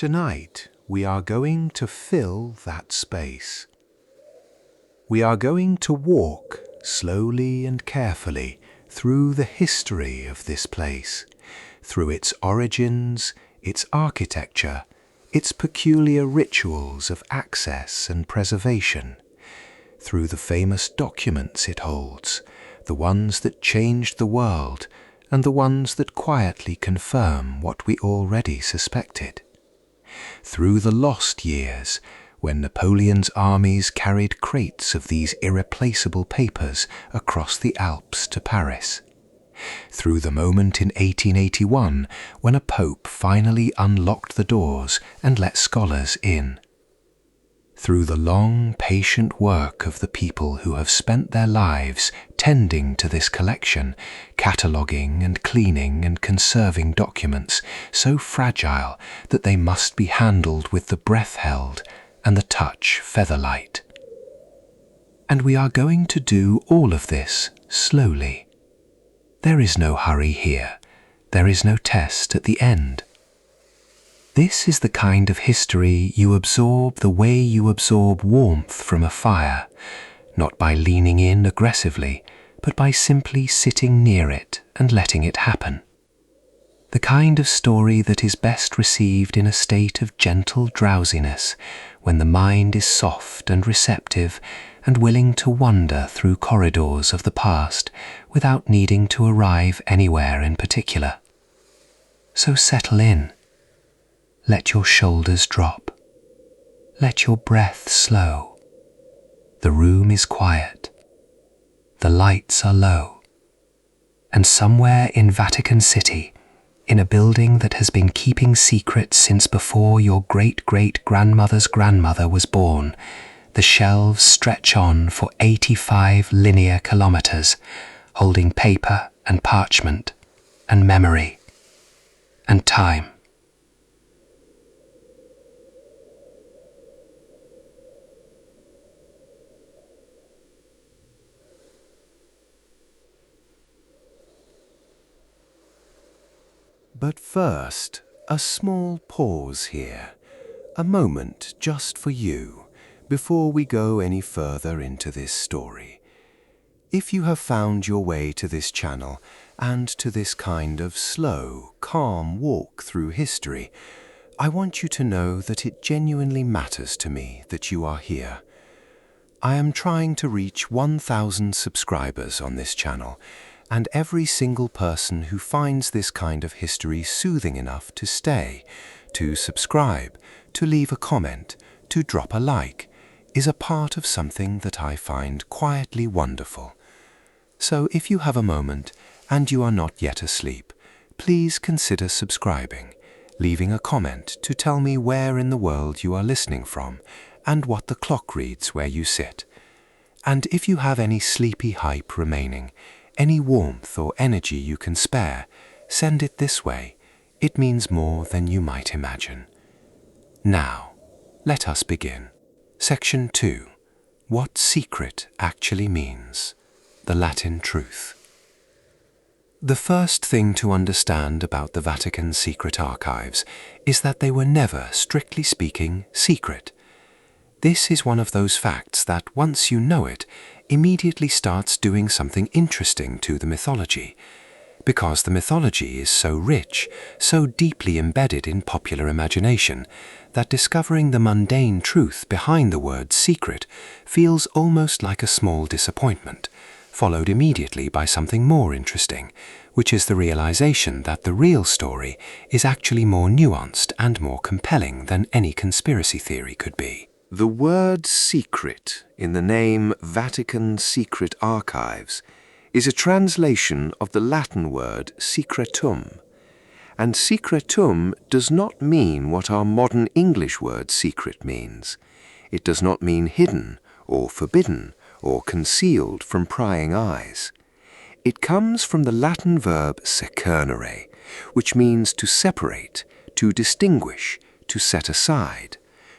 Tonight, we are going to fill that space. We are going to walk slowly and carefully through the history of this place, through its origins, its architecture, its peculiar rituals of access and preservation, through the famous documents it holds, the ones that changed the world and the ones that quietly confirm what we already suspected, through the lost years when Napoleon's armies carried crates of these irreplaceable papers across the Alps to Paris, through the moment in 1881 when a pope finally unlocked the doors and let scholars in, through the long, patient work of the people who have spent their lives tending to this collection, cataloguing and cleaning and conserving documents so fragile that they must be handled with the breath held and the touch feather-light. And we are going to do all of this slowly. There is no hurry here. There is no test at the end. This is the kind of history you absorb the way you absorb warmth from a fire, not by leaning in aggressively, but by simply sitting near it and letting it happen. The kind of story that is best received in a state of gentle drowsiness, when the mind is soft and receptive and willing to wander through corridors of the past without needing to arrive anywhere in particular. So settle in. Let your shoulders drop. Let your breath slow. The room is quiet. The lights are low. And somewhere in Vatican City, in a building that has been keeping secrets since before your great-great-grandmother's grandmother was born, the shelves stretch on for 85 linear kilometers, holding paper and parchment and memory and time. But first, a small pause here, a moment just for you, before we go any further into this story. If you have found your way to this channel and to this kind of slow, calm walk through history, I want you to know that it genuinely matters to me that you are here. I am trying to reach 1,000 subscribers on this channel, and every single person who finds this kind of history soothing enough to stay, to subscribe, to leave a comment, to drop a like, is a part of something that I find quietly wonderful. So if you have a moment and you are not yet asleep, please consider subscribing, leaving a comment to tell me where in the world you are listening from and what the clock reads where you sit. And if you have any sleepy hype remaining, any warmth or energy you can spare, send it this way. It means more than you might imagine. Now, let us begin. Section 2. What secret actually means. The Latin truth. The first thing to understand about the Vatican Secret Archives is that they were never, strictly speaking, secret. This is one of those facts that, once you know it, immediately starts doing something interesting to the mythology, because the mythology is so rich, so deeply embedded in popular imagination, that discovering the mundane truth behind the word secret feels almost like a small disappointment, followed immediately by something more interesting, which is the realization that the real story is actually more nuanced and more compelling than any conspiracy theory could be. The word secret in the name Vatican Secret Archives is a translation of the Latin word secretum, and secretum does not mean what our modern English word secret means. It does not mean hidden or forbidden or concealed from prying eyes. It comes from the Latin verb secernere, which means to separate, to distinguish, to set aside,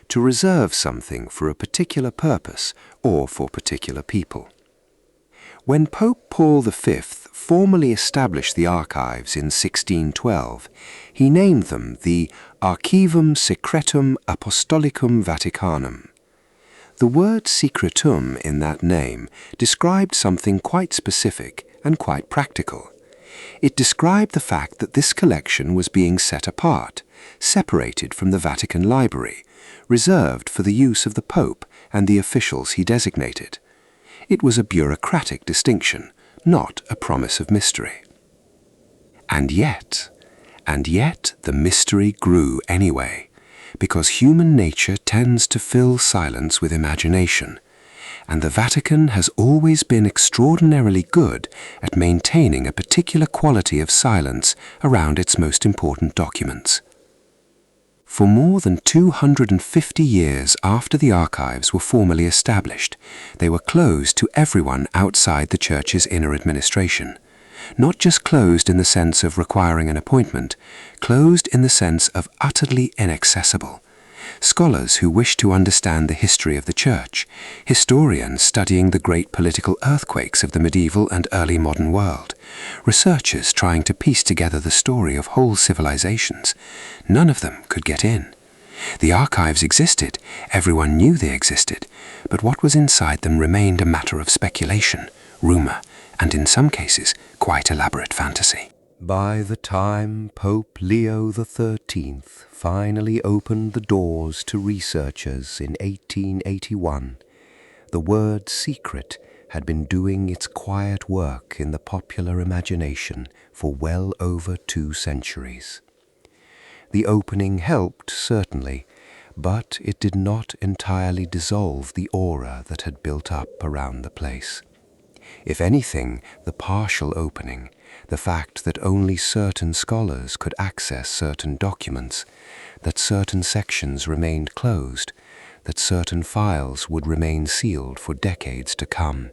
to reserve something for a particular purpose or for particular people. When Pope Paul V formally established the archives in 1612, he named them the Archivum Secretum Apostolicum Vaticanum. The word secretum in that name described something quite specific and quite practical. It described the fact that this collection was being set apart, separated from the Vatican Library, reserved for the use of the Pope and the officials he designated. It was a bureaucratic distinction, not a promise of mystery. And yet the mystery grew anyway, because human nature tends to fill silence with imagination, and the Vatican has always been extraordinarily good at maintaining a particular quality of silence around its most important documents. For more than 250 years after the archives were formally established, they were closed to everyone outside the Church's inner administration. Not just closed in the sense of requiring an appointment, closed in the sense of utterly inaccessible. Scholars who wish to understand the history of the Church, historians studying the great political earthquakes of the medieval and early modern world, researchers trying to piece together the story of whole civilizations, none of them could get in. The archives existed, everyone knew they existed, but what was inside them remained a matter of speculation, rumor, and in some cases, quite elaborate fantasy. By the time Pope Leo XIII finally opened the doors to researchers in 1881, the word secret had been doing its quiet work in the popular imagination for well over 2 centuries. The opening helped, certainly, but it did not entirely dissolve the aura that had built up around the place. If anything, the partial opening, the fact that only certain scholars could access certain documents, that certain sections remained closed, that certain files would remain sealed for decades to come,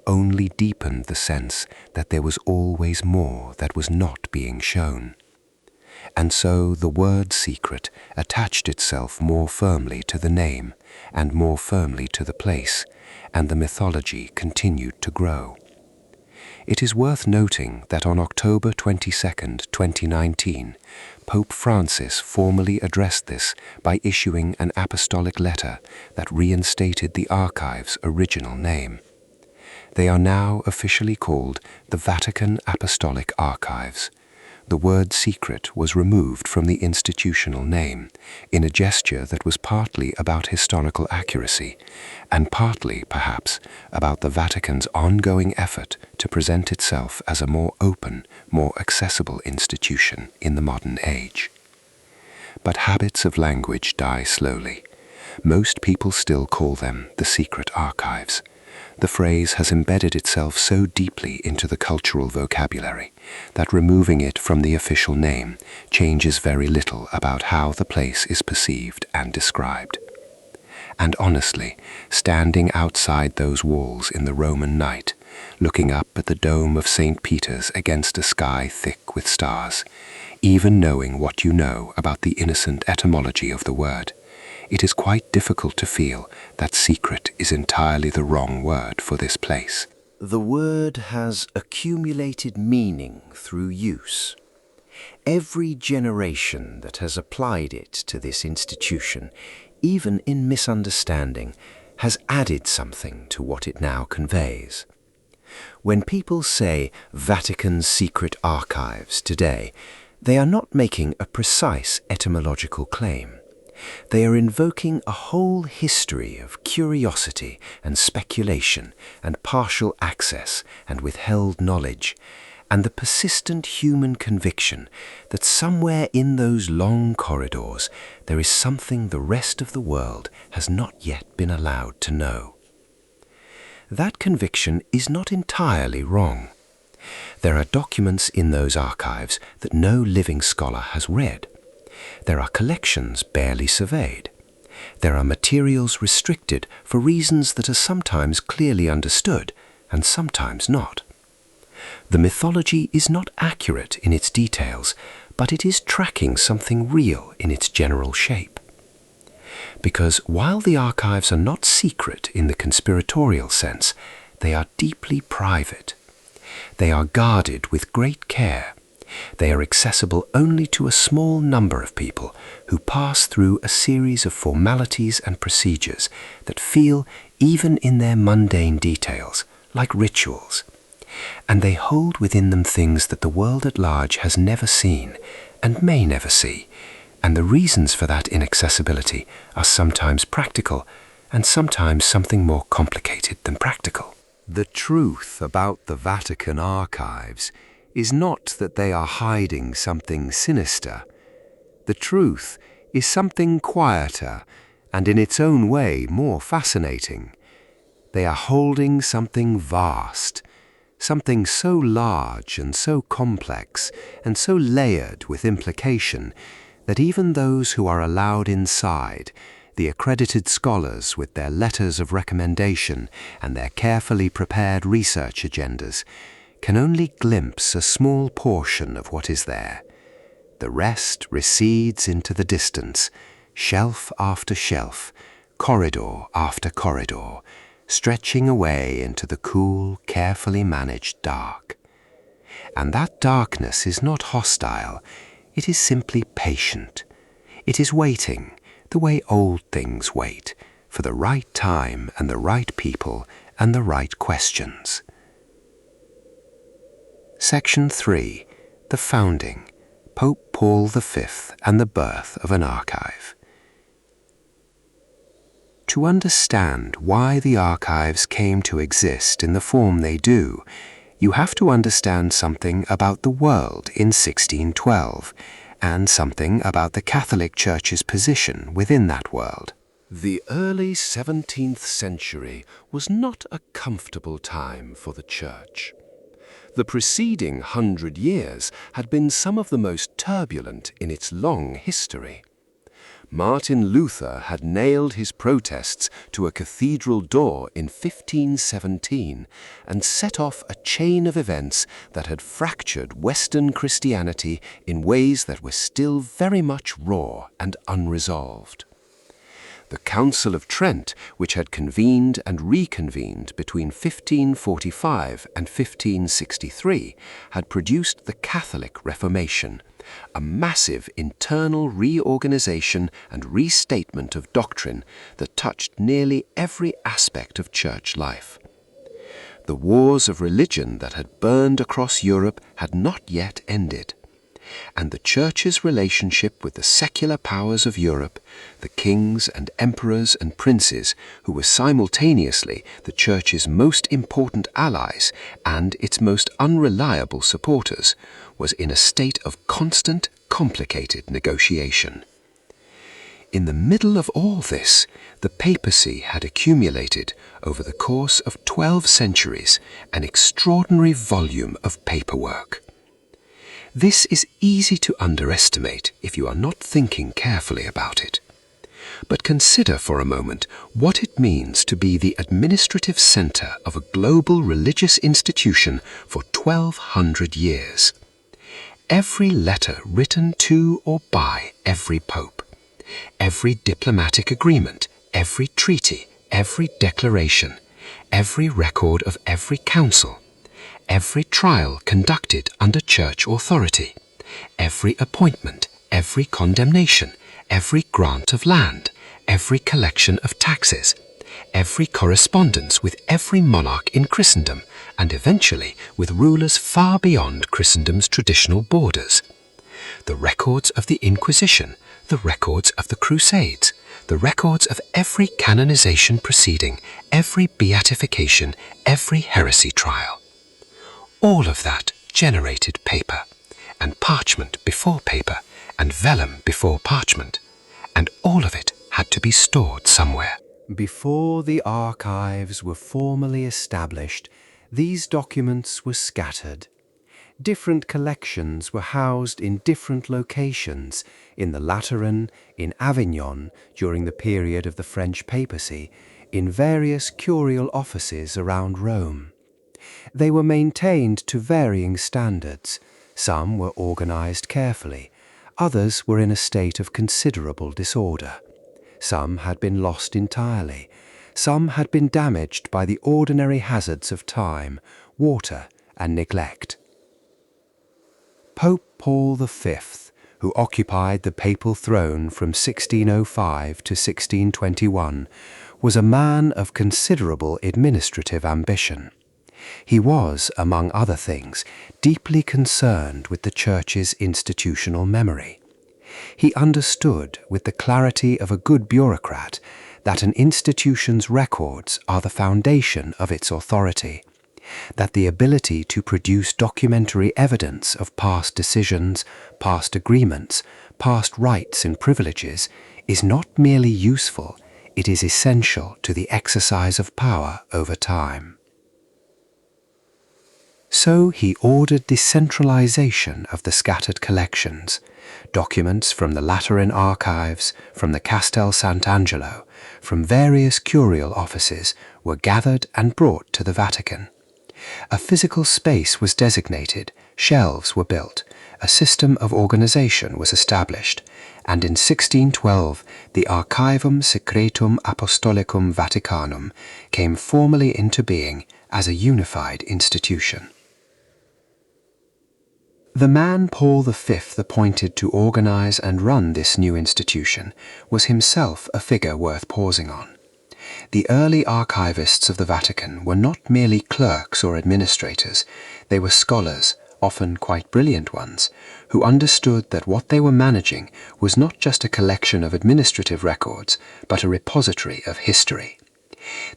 only deepened the sense that there was always more that was not being shown. And so the word secret attached itself more firmly to the name and more firmly to the place, and the mythology continued to grow. It is worth noting that on October 22, 2019, Pope Francis formally addressed this by issuing an apostolic letter that reinstated the archive's original name. They are now officially called the Vatican Apostolic Archives. The word secret was removed from the institutional name in a gesture that was partly about historical accuracy and partly, perhaps, about the Vatican's ongoing effort to present itself as a more open, more accessible institution in the modern age. But habits of language die slowly. Most people still call them the secret archives. The phrase has embedded itself so deeply into the cultural vocabulary that removing it from the official name changes very little about how the place is perceived and described. And honestly, standing outside those walls in the Roman night, looking up at the dome of St. Peter's against a sky thick with stars, even knowing what you know about the innocent etymology of the word, it is quite difficult to feel that secret is entirely the wrong word for this place. The word has accumulated meaning through use. Every generation that has applied it to this institution, even in misunderstanding, has added something to what it now conveys. When people say Vatican Secret Archives today, they are not making a precise etymological claim. They are invoking a whole history of curiosity and speculation and partial access and withheld knowledge, and the persistent human conviction that somewhere in those long corridors there is something the rest of the world has not yet been allowed to know. That conviction is not entirely wrong. There are documents in those archives that no living scholar has read. There are collections barely surveyed. There are materials restricted for reasons that are sometimes clearly understood and sometimes not. The mythology is not accurate in its details, but it is tracking something real in its general shape. Because while the archives are not secret in the conspiratorial sense, they are deeply private. They are guarded with great care. They are accessible only to a small number of people who pass through a series of formalities and procedures that feel, even in their mundane details, like rituals. And they hold within them things that the world at large has never seen and may never see, and the reasons for that inaccessibility are sometimes practical and sometimes something more complicated than practical. The truth about the Vatican archives is not that they are hiding something sinister. The truth is something quieter and in its own way more fascinating. They are holding something vast, something so large and so complex and so layered with implication that even those who are allowed inside, the accredited scholars with their letters of recommendation and their carefully prepared research agendas, can only glimpse a small portion of what is there. The rest recedes into the distance, shelf after shelf, corridor after corridor, stretching away into the cool, carefully managed dark. And that darkness is not hostile, it is simply patient. It is waiting, the way old things wait, for the right time and the right people and the right questions. Section 3. The Founding, Pope Paul V and the Birth of an Archive. To understand why the archives came to exist in the form they do, you have to understand something about the world in 1612, and something about the Catholic Church's position within that world. The early 17th century was not a comfortable time for the Church. The preceding 100 years had been some of the most turbulent in its long history. Martin Luther had nailed his protests to a cathedral door in 1517 and set off a chain of events that had fractured Western Christianity in ways that were still very much raw and unresolved. The Council of Trent, which had convened and reconvened between 1545 and 1563, had produced the Catholic Reformation, a massive internal reorganization and restatement of doctrine that touched nearly every aspect of church life. The wars of religion that had burned across Europe had not yet ended, and the Church's relationship with the secular powers of Europe, the kings and emperors and princes, who were simultaneously the Church's most important allies and its most unreliable supporters, was in a state of constant, complicated negotiation. In the middle of all this, the papacy had accumulated, over the course of 12 centuries, an extraordinary volume of paperwork. This is easy to underestimate if you are not thinking carefully about it. But consider for a moment what it means to be the administrative center of a global religious institution for 1200 years. Every letter written to or by every pope, every diplomatic agreement, every treaty, every declaration, every record of every council, every trial conducted under church authority, every appointment, every condemnation, every grant of land, every collection of taxes, every correspondence with every monarch in Christendom, and eventually with rulers far beyond Christendom's traditional borders. The records of the Inquisition, the records of the Crusades, the records of every canonization proceeding, every beatification, every heresy trial. All of that generated paper, and parchment before paper, and vellum before parchment, and all of it had to be stored somewhere. Before the archives were formally established, these documents were scattered. Different collections were housed in different locations, in the Lateran, in Avignon during the period of the French papacy, in various curial offices around Rome. They were maintained to varying standards. Some were organized carefully, others were in a state of considerable disorder. Some had been lost entirely, some had been damaged by the ordinary hazards of time, water, and neglect. Pope Paul V, who occupied the papal throne from 1605 to 1621, was a man of considerable administrative ambition. He was, among other things, deeply concerned with the Church's institutional memory. He understood, with the clarity of a good bureaucrat, that an institution's records are the foundation of its authority, that the ability to produce documentary evidence of past decisions, past agreements, past rights and privileges is not merely useful, it is essential to the exercise of power over time. So he ordered the centralization of the scattered collections. Documents from the Lateran archives, from the Castel Sant'Angelo, from various curial offices were gathered and brought to the Vatican. A physical space was designated, shelves were built, a system of organization was established, and in 1612 the Archivum Secretum Apostolicum Vaticanum came formally into being as a unified institution. The man Paul V appointed to organize and run this new institution was himself a figure worth pausing on. The early archivists of the Vatican were not merely clerks or administrators, they were scholars, often quite brilliant ones, who understood that what they were managing was not just a collection of administrative records, but a repository of history.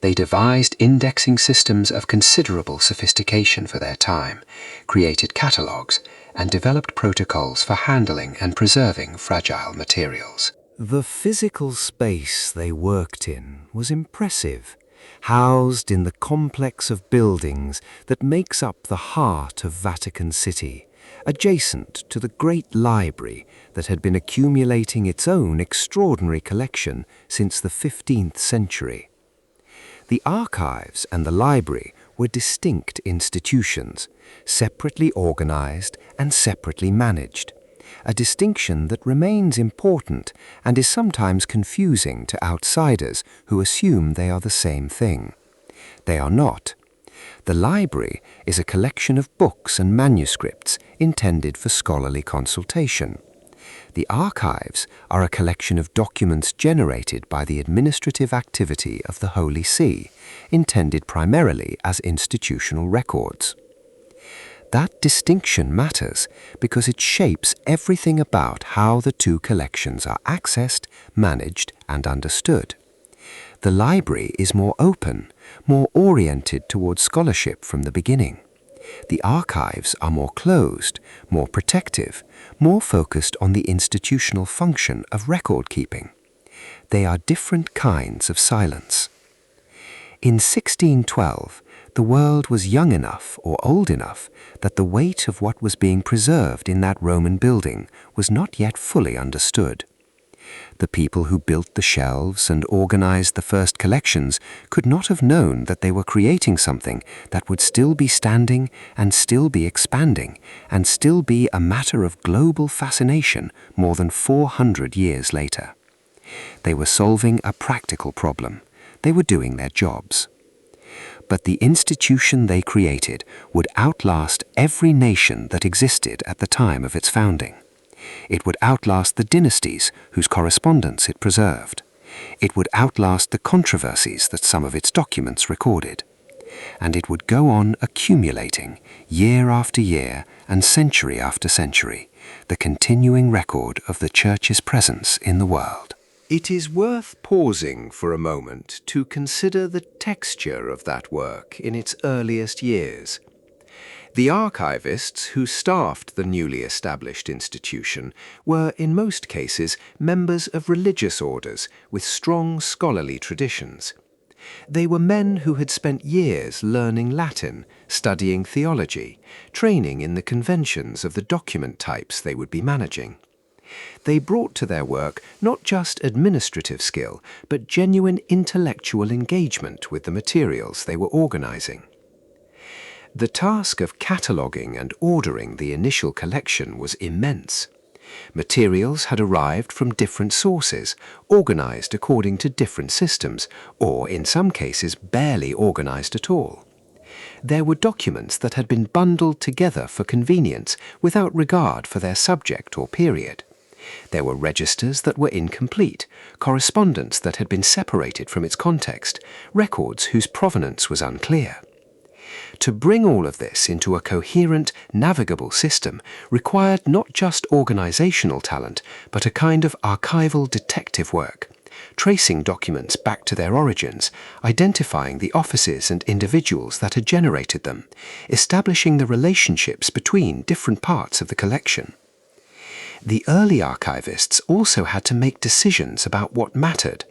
They devised indexing systems of considerable sophistication for their time, created catalogues, and developed protocols for handling and preserving fragile materials. The physical space they worked in was impressive, housed in the complex of buildings that makes up the heart of Vatican City, adjacent to the great library that had been accumulating its own extraordinary collection since the 15th century. The archives and the library were distinct institutions, separately organized and separately managed, a distinction that remains important and is sometimes confusing to outsiders who assume they are the same thing. They are not. The library is a collection of books and manuscripts intended for scholarly consultation. The archives are a collection of documents generated by the administrative activity of the Holy See, intended primarily as institutional records. That distinction matters because it shapes everything about how the two collections are accessed, managed, and understood. The library is more open, more oriented towards scholarship from the beginning. The archives are more closed, more protective, more focused on the institutional function of record-keeping. They are different kinds of silence. In 1612, the world was young enough or old enough that the weight of what was being preserved in that Roman building was not yet fully understood. The people who built the shelves and organized the first collections could not have known that they were creating something that would still be standing and still be expanding and still be a matter of global fascination more than 400 years later. They were solving a practical problem. They were doing their jobs. But the institution they created would outlast every nation that existed at the time of its founding. It would outlast the dynasties whose correspondence it preserved. It would outlast the controversies that some of its documents recorded. And it would go on accumulating, year after year and century after century, the continuing record of the Church's presence in the world. It is worth pausing for a moment to consider the texture of that work in its earliest years. The archivists who staffed the newly established institution were, in most cases, members of religious orders with strong scholarly traditions. They were men who had spent years learning Latin, studying theology, training in the conventions of the document types they would be managing. They brought to their work not just administrative skill, but genuine intellectual engagement with the materials they were organizing. The task of cataloguing and ordering the initial collection was immense. Materials had arrived from different sources, organized according to different systems, or in some cases barely organized at all. There were documents that had been bundled together for convenience without regard for their subject or period. There were registers that were incomplete, correspondence that had been separated from its context, records whose provenance was unclear. To bring all of this into a coherent, navigable system required not just organizational talent, but a kind of archival detective work, tracing documents back to their origins, identifying the offices and individuals that had generated them, establishing the relationships between different parts of the collection. The early archivists also had to make decisions about what mattered.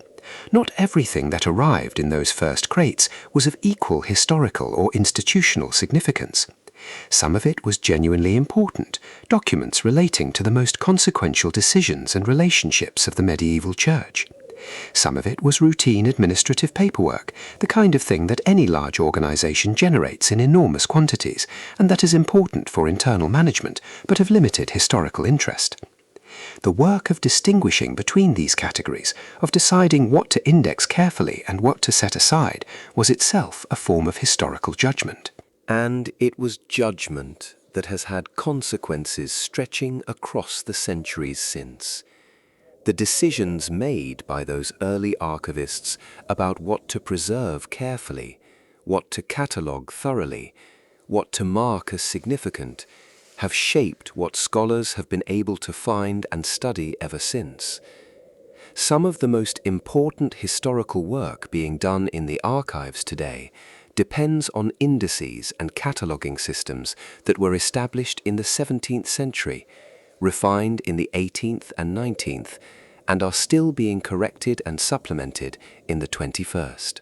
Not everything that arrived in those first crates was of equal historical or institutional significance. Some of it was genuinely important, documents relating to the most consequential decisions and relationships of the medieval church. Some of it was routine administrative paperwork, the kind of thing that any large organization generates in enormous quantities, and that is important for internal management, but of limited historical interest. The work of distinguishing between these categories, of deciding what to index carefully and what to set aside, was itself a form of historical judgment. And it was judgment that has had consequences stretching across the centuries since. The decisions made by those early archivists about what to preserve carefully, what to catalogue thoroughly, what to mark as significant, have shaped what scholars have been able to find and study ever since. Some of the most important historical work being done in the archives today depends on indices and cataloguing systems that were established in the 17th century, refined in the 18th and 19th, and are still being corrected and supplemented in the 21st.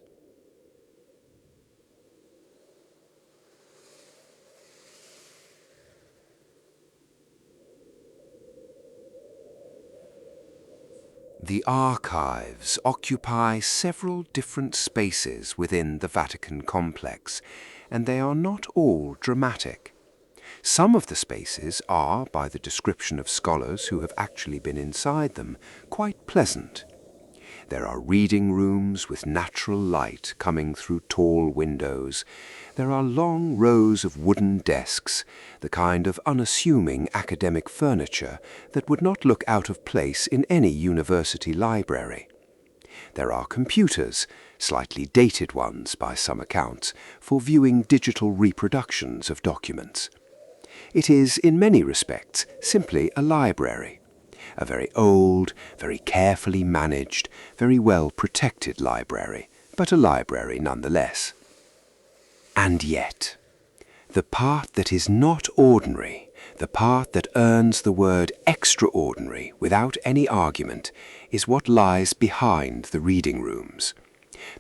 The archives occupy several different spaces within the Vatican complex, and they are not all dramatic. Some of the spaces are, by the description of scholars who have actually been inside them, quite pleasant. There are reading rooms with natural light coming through tall windows. There are long rows of wooden desks, the kind of unassuming academic furniture that would not look out of place in any university library. There are computers, slightly dated ones by some accounts, for viewing digital reproductions of documents. It is, in many respects, simply a library. A very old, very carefully managed, very well protected library, but a library nonetheless. And yet, the part that is not ordinary, the part that earns the word extraordinary without any argument, is what lies behind the reading rooms.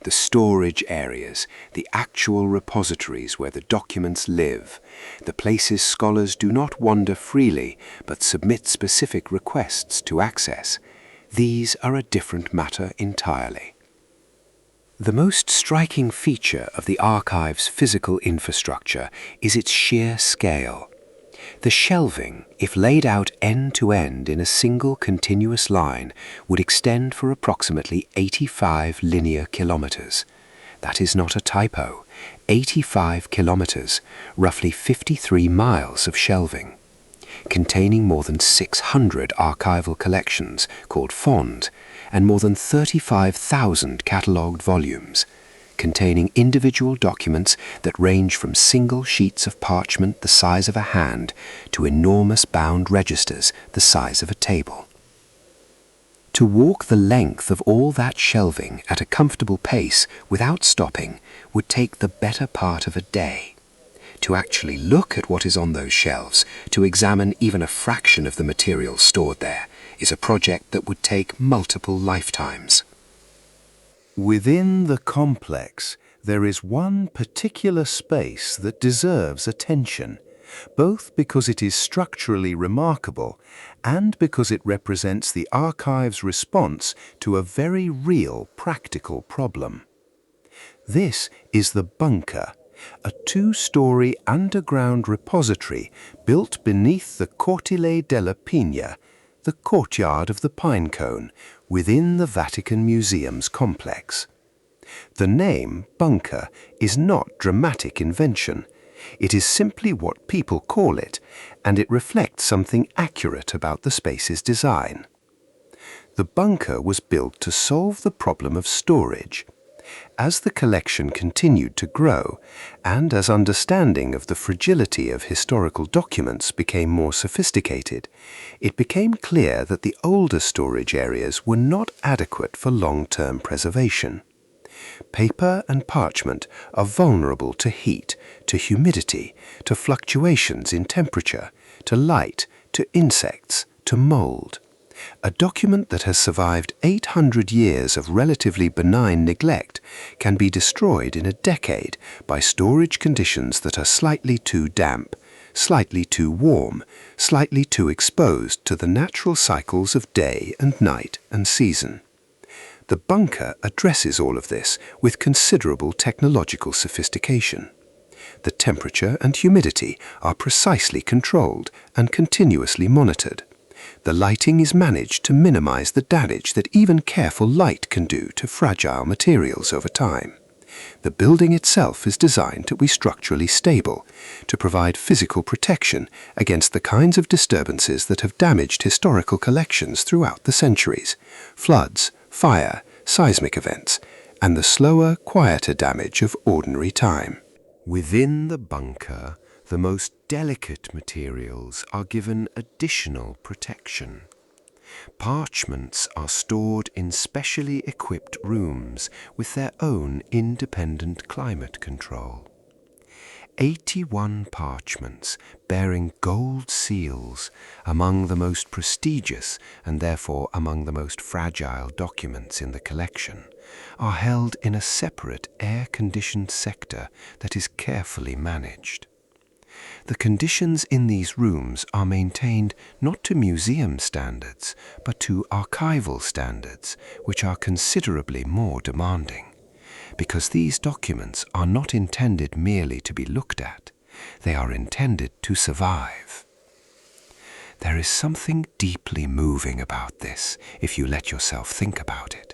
The storage areas, the actual repositories where the documents live, the places scholars do not wander freely but submit specific requests to access, these are a different matter entirely. The most striking feature of the archive's physical infrastructure is its sheer scale. The shelving, if laid out end to end in a single continuous line, would extend for approximately 85 linear kilometers. That is not a typo. 85 kilometers, roughly 53 miles of shelving, containing more than 600 archival collections called fonds, and more than 35,000 catalogued volumes, containing individual documents that range from single sheets of parchment the size of a hand to enormous bound registers the size of a table. To walk the length of all that shelving at a comfortable pace without stopping would take the better part of a day. To actually look at what is on those shelves, to examine even a fraction of the material stored there, is a project that would take multiple lifetimes. Within the complex, there is one particular space that deserves attention, both because it is structurally remarkable and because it represents the archive's response to a very real practical problem. This is the bunker, a two-story underground repository built beneath the Cortile della Pina, the courtyard of the pine cone, within the Vatican Museum's complex. The name bunker is not dramatic invention. It is simply what people call it, and it reflects something accurate about the space's design. The bunker was built to solve the problem of storage. As the collection continued to grow, and as understanding of the fragility of historical documents became more sophisticated, it became clear that the older storage areas were not adequate for long-term preservation. Paper and parchment are vulnerable to heat, to humidity, to fluctuations in temperature, to light, to insects, to mold. A document that has survived 800 years of relatively benign neglect can be destroyed in a decade by storage conditions that are slightly too damp, slightly too warm, slightly too exposed to the natural cycles of day and night and season. The bunker addresses all of this with considerable technological sophistication. The temperature and humidity are precisely controlled and continuously monitored. The lighting is managed to minimize the damage that even careful light can do to fragile materials over time. The building itself is designed to be structurally stable, to provide physical protection against the kinds of disturbances that have damaged historical collections throughout the centuries: floods, fire, seismic events, and the slower, quieter damage of ordinary time. Within the bunker, the most delicate materials are given additional protection. Parchments are stored in specially equipped rooms with their own independent climate control. 81 parchments bearing gold seals, among the most prestigious and therefore among the most fragile documents in the collection, are held in a separate air-conditioned sector that is carefully managed. The conditions in these rooms are maintained not to museum standards, but to archival standards, which are considerably more demanding. Because these documents are not intended merely to be looked at, they are intended to survive. There is something deeply moving about this, if you let yourself think about it.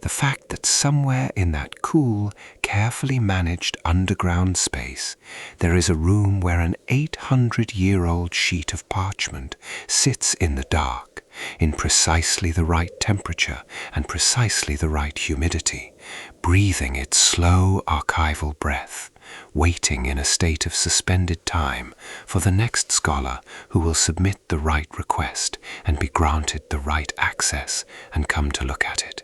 The fact that somewhere in that cool, carefully managed underground space, there is a room where an 800-year-old sheet of parchment sits in the dark, in precisely the right temperature and precisely the right humidity, breathing its slow archival breath, waiting in a state of suspended time for the next scholar who will submit the right request and be granted the right access and come to look at it.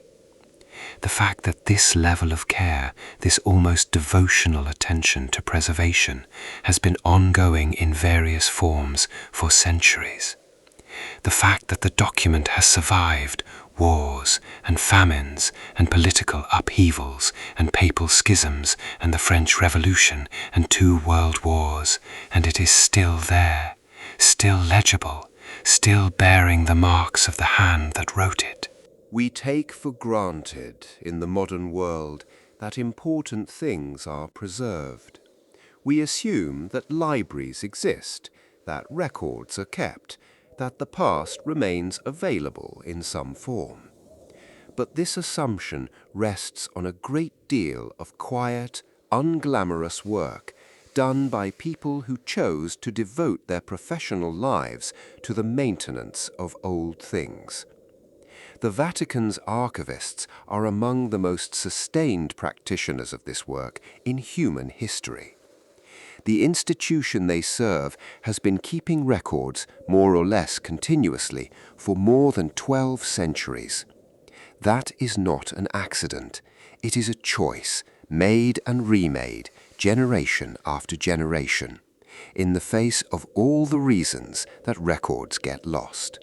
The fact that this level of care, this almost devotional attention to preservation, has been ongoing in various forms for centuries. The fact that the document has survived wars and famines and political upheavals and papal schisms and the French Revolution and 2 world wars, and it is still there, still legible, still bearing the marks of the hand that wrote it. We take for granted in the modern world that important things are preserved. We assume that libraries exist, that records are kept, that the past remains available in some form. But this assumption rests on a great deal of quiet, unglamorous work done by people who chose to devote their professional lives to the maintenance of old things. The Vatican's archivists are among the most sustained practitioners of this work in human history. The institution they serve has been keeping records more or less continuously for more than 12 centuries. That is not an accident. It is a choice, made and remade, generation after generation, in the face of all the reasons that records get lost.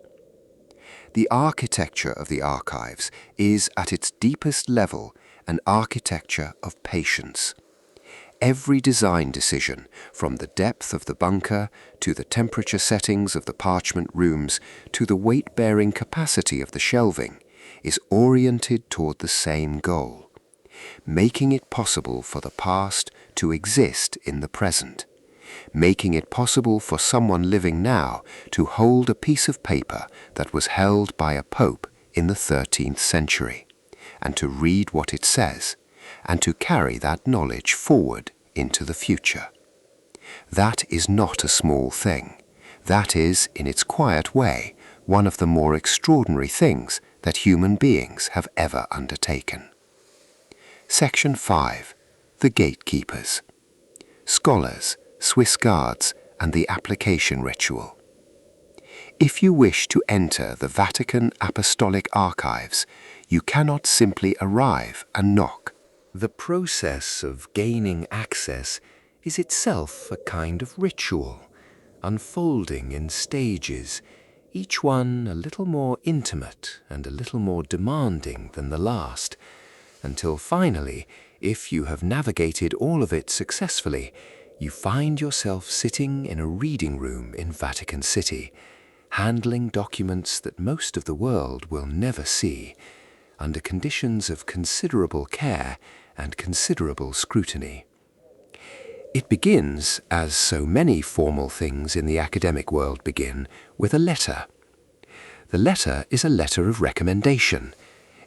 The architecture of the archives is, at its deepest level, an architecture of patience. Every design decision, from the depth of the bunker to the temperature settings of the parchment rooms to the weight-bearing capacity of the shelving, is oriented toward the same goal: making it possible for the past to exist in the present, making it possible for someone living now to hold a piece of paper that was held by a pope in the 13th century, and to read what it says, and to carry that knowledge forward into the future. That is not a small thing. That is, in its quiet way, one of the more extraordinary things that human beings have ever undertaken. Section 5. The Gatekeepers. Scholars, Swiss Guards, and the Application Ritual. If you wish to enter the Vatican Apostolic Archives, you cannot simply arrive and knock. The process of gaining access is itself a kind of ritual, unfolding in stages, each one a little more intimate and a little more demanding than the last, until finally, if you have navigated all of it successfully, you find yourself sitting in a reading room in Vatican City, handling documents that most of the world will never see, under conditions of considerable care and considerable scrutiny. It begins, as so many formal things in the academic world begin, with a letter. The letter is a letter of recommendation.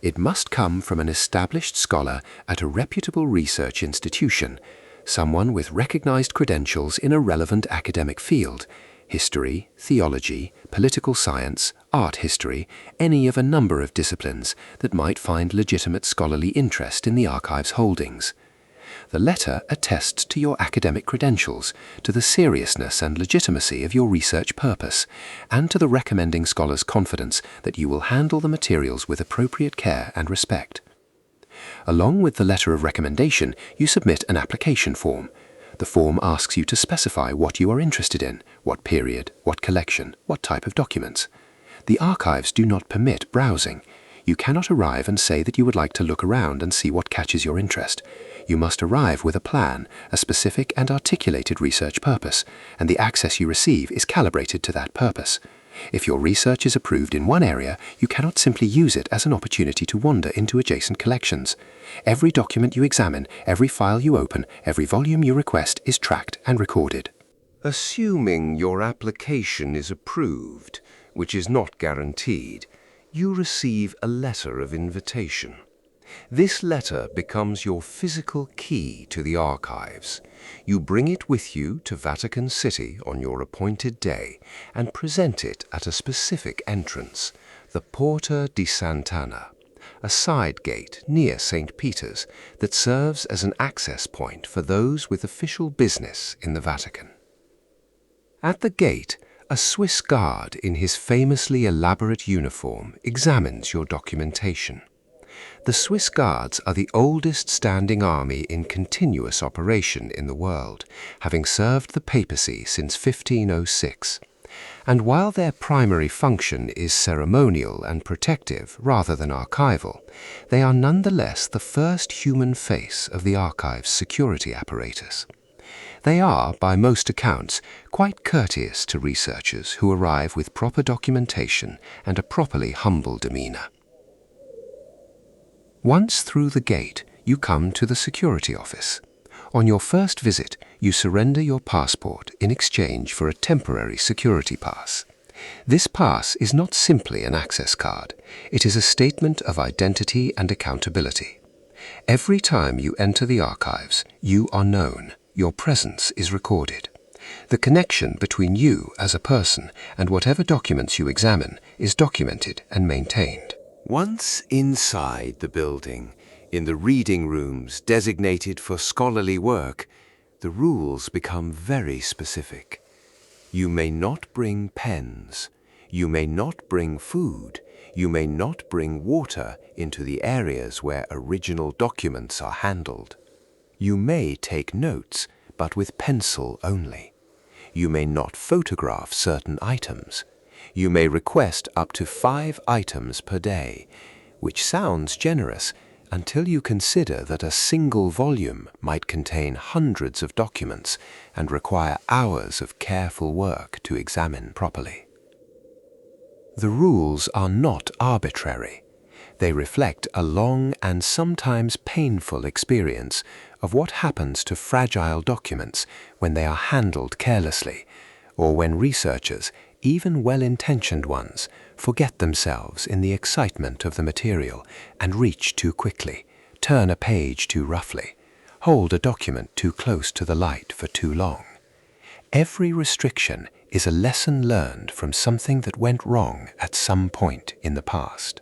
It must come from an established scholar at a reputable research institution, someone with recognized credentials in a relevant academic field, history, theology, political science, art history, any of a number of disciplines that might find legitimate scholarly interest in the archive's holdings. The letter attests to your academic credentials, to the seriousness and legitimacy of your research purpose, and to the recommending scholar's confidence that you will handle the materials with appropriate care and respect. Along with the letter of recommendation, you submit an application form. The form asks you to specify what you are interested in, what period, what collection, what type of documents. The archives do not permit browsing. You cannot arrive and say that you would like to look around and see what catches your interest. You must arrive with a plan, a specific and articulated research purpose, and the access you receive is calibrated to that purpose. If your research is approved in one area, you cannot simply use it as an opportunity to wander into adjacent collections. Every document you examine, every file you open, every volume you request is tracked and recorded. Assuming your application is approved, which is not guaranteed, you receive a letter of invitation. This letter becomes your physical key to the archives. You bring it with you to Vatican City on your appointed day and present it at a specific entrance, the Porta di Sant'Anna, a side gate near St. Peter's that serves as an access point for those with official business in the Vatican. At the gate, a Swiss guard in his famously elaborate uniform examines your documentation. The Swiss Guards are the oldest standing army in continuous operation in the world, having served the papacy since 1506. And while their primary function is ceremonial and protective rather than archival, they are nonetheless the first human face of the archive's security apparatus. They are, by most accounts, quite courteous to researchers who arrive with proper documentation and a properly humble demeanor. Once through the gate, you come to the security office. On your first visit, you surrender your passport in exchange for a temporary security pass. This pass is not simply an access card. It is a statement of identity and accountability. Every time you enter the archives, you are known. Your presence is recorded. The connection between you as a person and whatever documents you examine is documented and maintained. Once inside the building, in the reading rooms designated for scholarly work, the rules become very specific. You may not bring pens. You may not bring food. You may not bring water into the areas where original documents are handled. You may take notes, but with pencil only. You may not photograph certain items. You may request up to 5 items per day, which sounds generous until you consider that a single volume might contain hundreds of documents and require hours of careful work to examine properly. The rules are not arbitrary. They reflect a long and sometimes painful experience of what happens to fragile documents when they are handled carelessly, or when researchers, even well-intentioned ones, forget themselves in the excitement of the material and reach too quickly, turn a page too roughly, hold a document too close to the light for too long. Every restriction is a lesson learned from something that went wrong at some point in the past.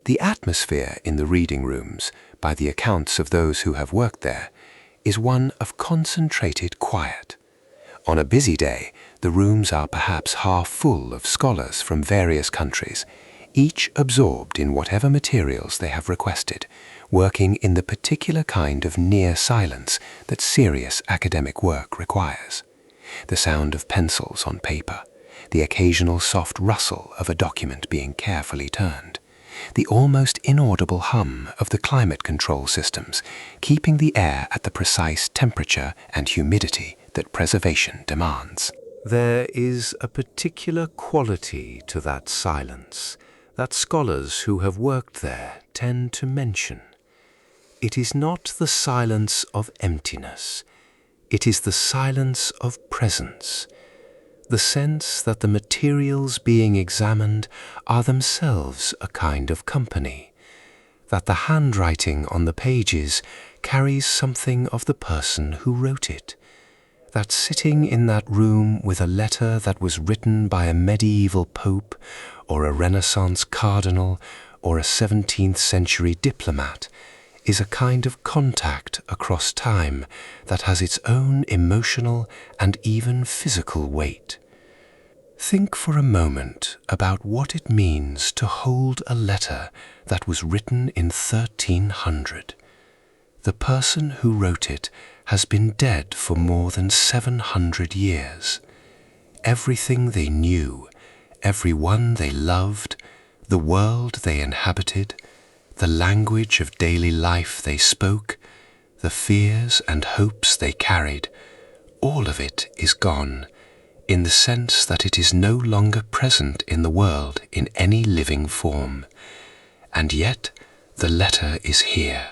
The atmosphere in the reading rooms, by the accounts of those who have worked there, is one of concentrated quiet. On a busy day, the rooms are perhaps half full of scholars from various countries, each absorbed in whatever materials they have requested, working in the particular kind of near silence that serious academic work requires. The sound of pencils on paper, the occasional soft rustle of a document being carefully turned, the almost inaudible hum of the climate control systems, keeping the air at the precise temperature and humidity that preservation demands. There is a particular quality to that silence that scholars who have worked there tend to mention. It is not the silence of emptiness. It is the silence of presence, the sense that the materials being examined are themselves a kind of company, that the handwriting on the pages carries something of the person who wrote it, that sitting in that room with a letter that was written by a medieval pope or a Renaissance cardinal or a 17th century diplomat is a kind of contact across time that has its own emotional and even physical weight. Think for a moment about what it means to hold a letter that was written in 1300. The person who wrote it has been dead for more than 700 years. Everything they knew, everyone they loved, the world they inhabited, the language of daily life they spoke, the fears and hopes they carried, all of it is gone, in the sense that it is no longer present in the world in any living form. And yet the letter is here,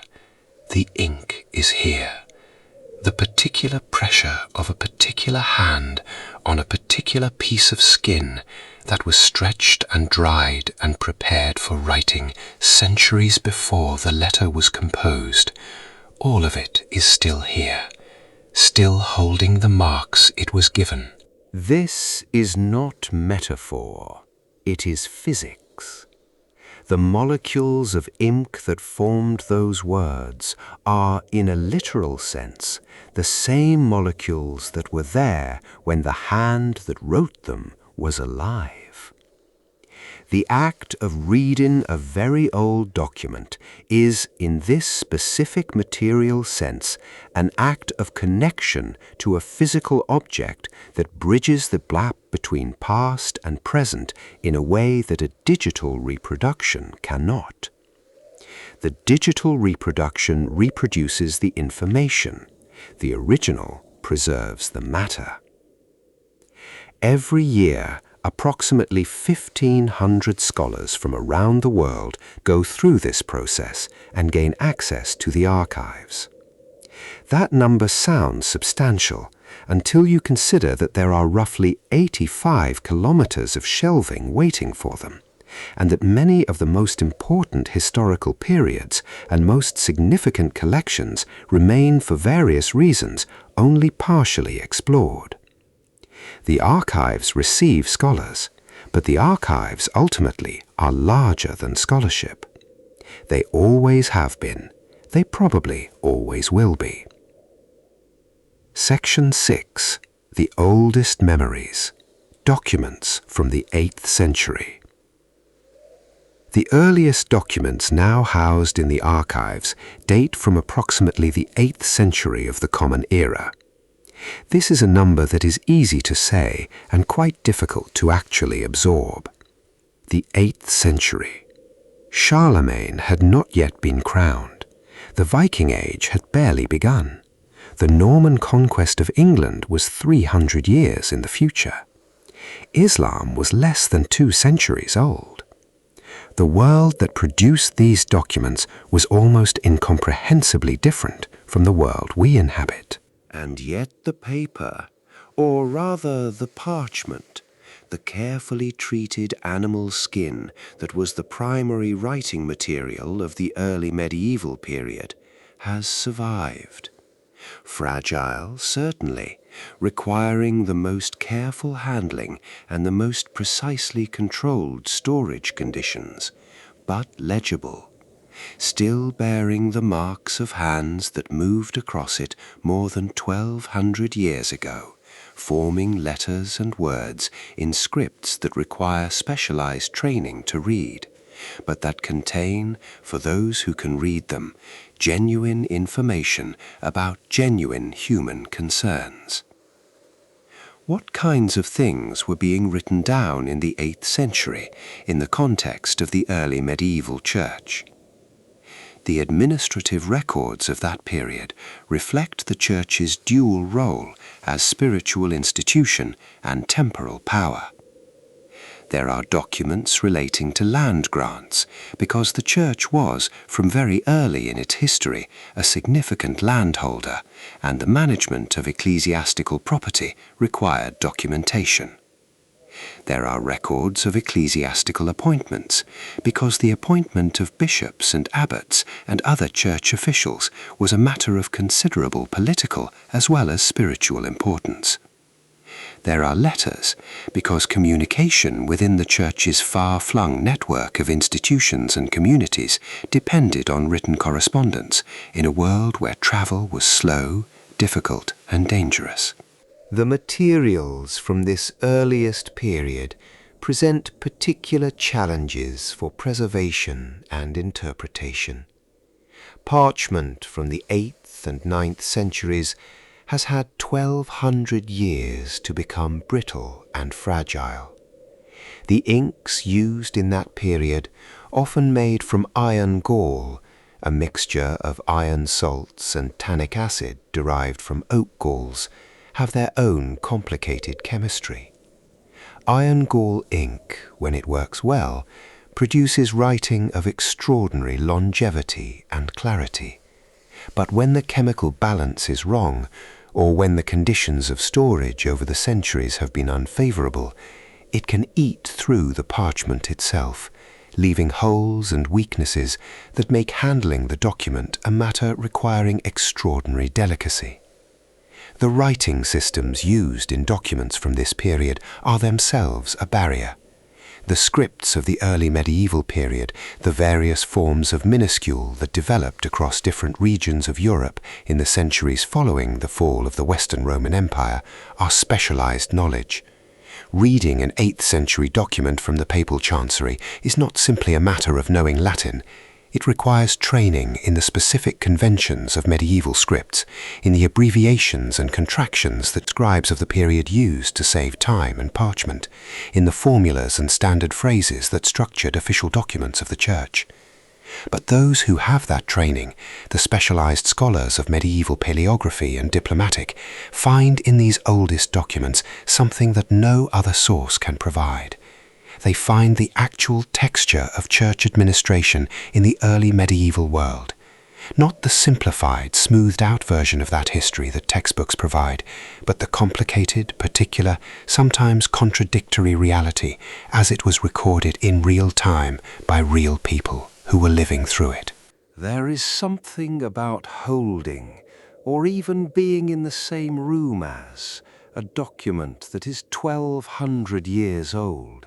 the ink is here. The particular pressure of a particular hand on a particular piece of skin that was stretched and dried and prepared for writing centuries before the letter was composed, all of it is still here, still holding the marks it was given. This is not metaphor, it is physics. The molecules of ink that formed those words are, in a literal sense, the same molecules that were there when the hand that wrote them was alive. The act of reading a very old document is, in this specific material sense, an act of connection to a physical object that bridges the gap between past and present in a way that a digital reproduction cannot. The digital reproduction reproduces the information. The original preserves the matter. Every year, approximately 1,500 scholars from around the world go through this process and gain access to the archives. That number sounds substantial until you consider that there are roughly 85 kilometers of shelving waiting for them, and that many of the most important historical periods and most significant collections remain for various reasons only partially explored. The archives receive scholars, but the archives ultimately are larger than scholarship. They always have been. They probably always will be. Section 6. The Oldest Memories. Documents from the 8th century. The earliest documents now housed in the archives date from approximately the 8th century of the Common Era. This is a number that is easy to say and quite difficult to actually absorb. The 8th century. Charlemagne had not yet been crowned. The Viking Age had barely begun. The Norman conquest of England was 300 years in the future. Islam was less than 2 centuries old. The world that produced these documents was almost incomprehensibly different from the world we inhabit. And yet the paper, or rather the parchment, the carefully treated animal skin that was the primary writing material of the early medieval period has survived. Fragile, certainly, requiring the most careful handling and the most precisely controlled storage conditions, but legible, still bearing the marks of hands that moved across it more than 1,200 years ago, forming letters and words in scripts that require specialized training to read, but that contain, for those who can read them, genuine information about genuine human concerns. What kinds of things were being written down in the 8th century in the context of the early medieval church? The administrative records of that period reflect the Church's dual role as spiritual institution and temporal power. There are documents relating to land grants, because the Church was, from very early in its history, a significant landholder, and the management of ecclesiastical property required documentation. There are records of ecclesiastical appointments, because the appointment of bishops and abbots and other church officials was a matter of considerable political as well as spiritual importance. There are letters, because communication within the Church's far-flung network of institutions and communities depended on written correspondence in a world where travel was slow, difficult, and dangerous. The materials from this earliest period present particular challenges for preservation and interpretation. Parchment from the 8th and 9th centuries has had 1,200 years to become brittle and fragile. The inks used in that period, often made from iron gall, a mixture of iron salts and tannic acid derived from oak galls, have their own complicated chemistry. Iron gall ink, when it works well, produces writing of extraordinary longevity and clarity. But when the chemical balance is wrong, or when the conditions of storage over the centuries have been unfavorable, it can eat through the parchment itself, leaving holes and weaknesses that make handling the document a matter requiring extraordinary delicacy. The writing systems used in documents from this period are themselves a barrier. The scripts of the early medieval period, the various forms of minuscule that developed across different regions of Europe in the centuries following the fall of the Western Roman Empire, are specialized knowledge. Reading an 8th century document from the papal chancery is not simply a matter of knowing Latin. It requires training in the specific conventions of medieval scripts, in the abbreviations and contractions that scribes of the period used to save time and parchment, in the formulas and standard phrases that structured official documents of the Church. But those who have that training, the specialized scholars of medieval paleography and diplomatic, find in these oldest documents something that no other source can provide. They find the actual texture of church administration in the early medieval world. Not the simplified, smoothed-out version of that history that textbooks provide, but the complicated, particular, sometimes contradictory reality as it was recorded in real time by real people who were living through it. There is something about holding, or even being in the same room as, a document that is 1,200 years old,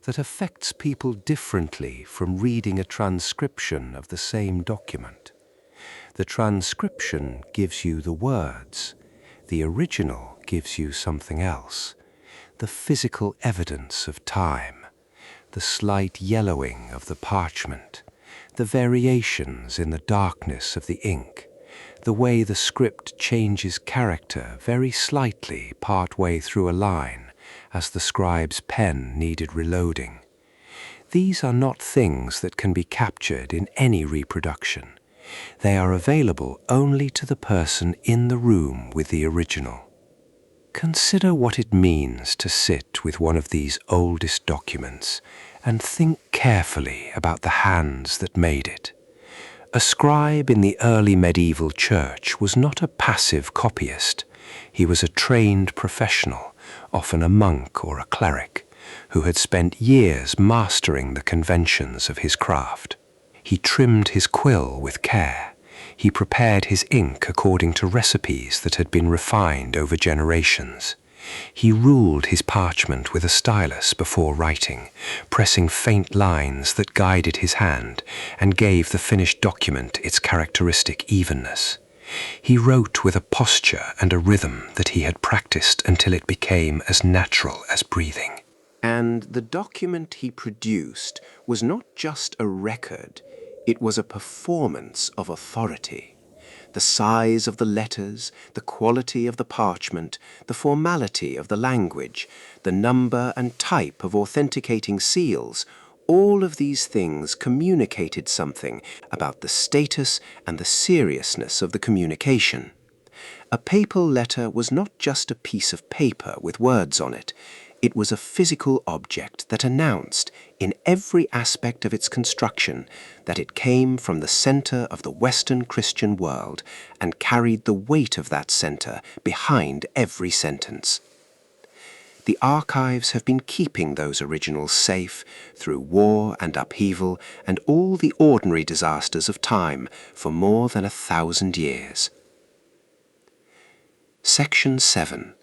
that affects people differently from reading a transcription of the same document. The transcription gives you the words. The original gives you something else. The physical evidence of time, the slight yellowing of the parchment, the variations in the darkness of the ink, the way the script changes character very slightly part-way through a line, as the scribe's pen needed reloading. These are not things that can be captured in any reproduction. They are available only to the person in the room with the original. Consider what it means to sit with one of these oldest documents and think carefully about the hands that made it. A scribe in the early medieval church was not a passive copyist. He was a trained professional, often a monk or a cleric, who had spent years mastering the conventions of his craft. He trimmed his quill with care. He prepared his ink according to recipes that had been refined over generations. He ruled his parchment with a stylus before writing, pressing faint lines that guided his hand and gave the finished document its characteristic evenness. He wrote with a posture and a rhythm that he had practiced until it became as natural as breathing. And the document he produced was not just a record, it was a performance of authority. The size of the letters, the quality of the parchment, the formality of the language, the number and type of authenticating seals, all of these things communicated something about the status and the seriousness of the communication. A papal letter was not just a piece of paper with words on it. It was a physical object that announced, in every aspect of its construction, that it came from the center of the Western Christian world and carried the weight of that center behind every sentence. The archives have been keeping those originals safe through war and upheaval and all the ordinary disasters of time for more than 1,000 years. Section 7.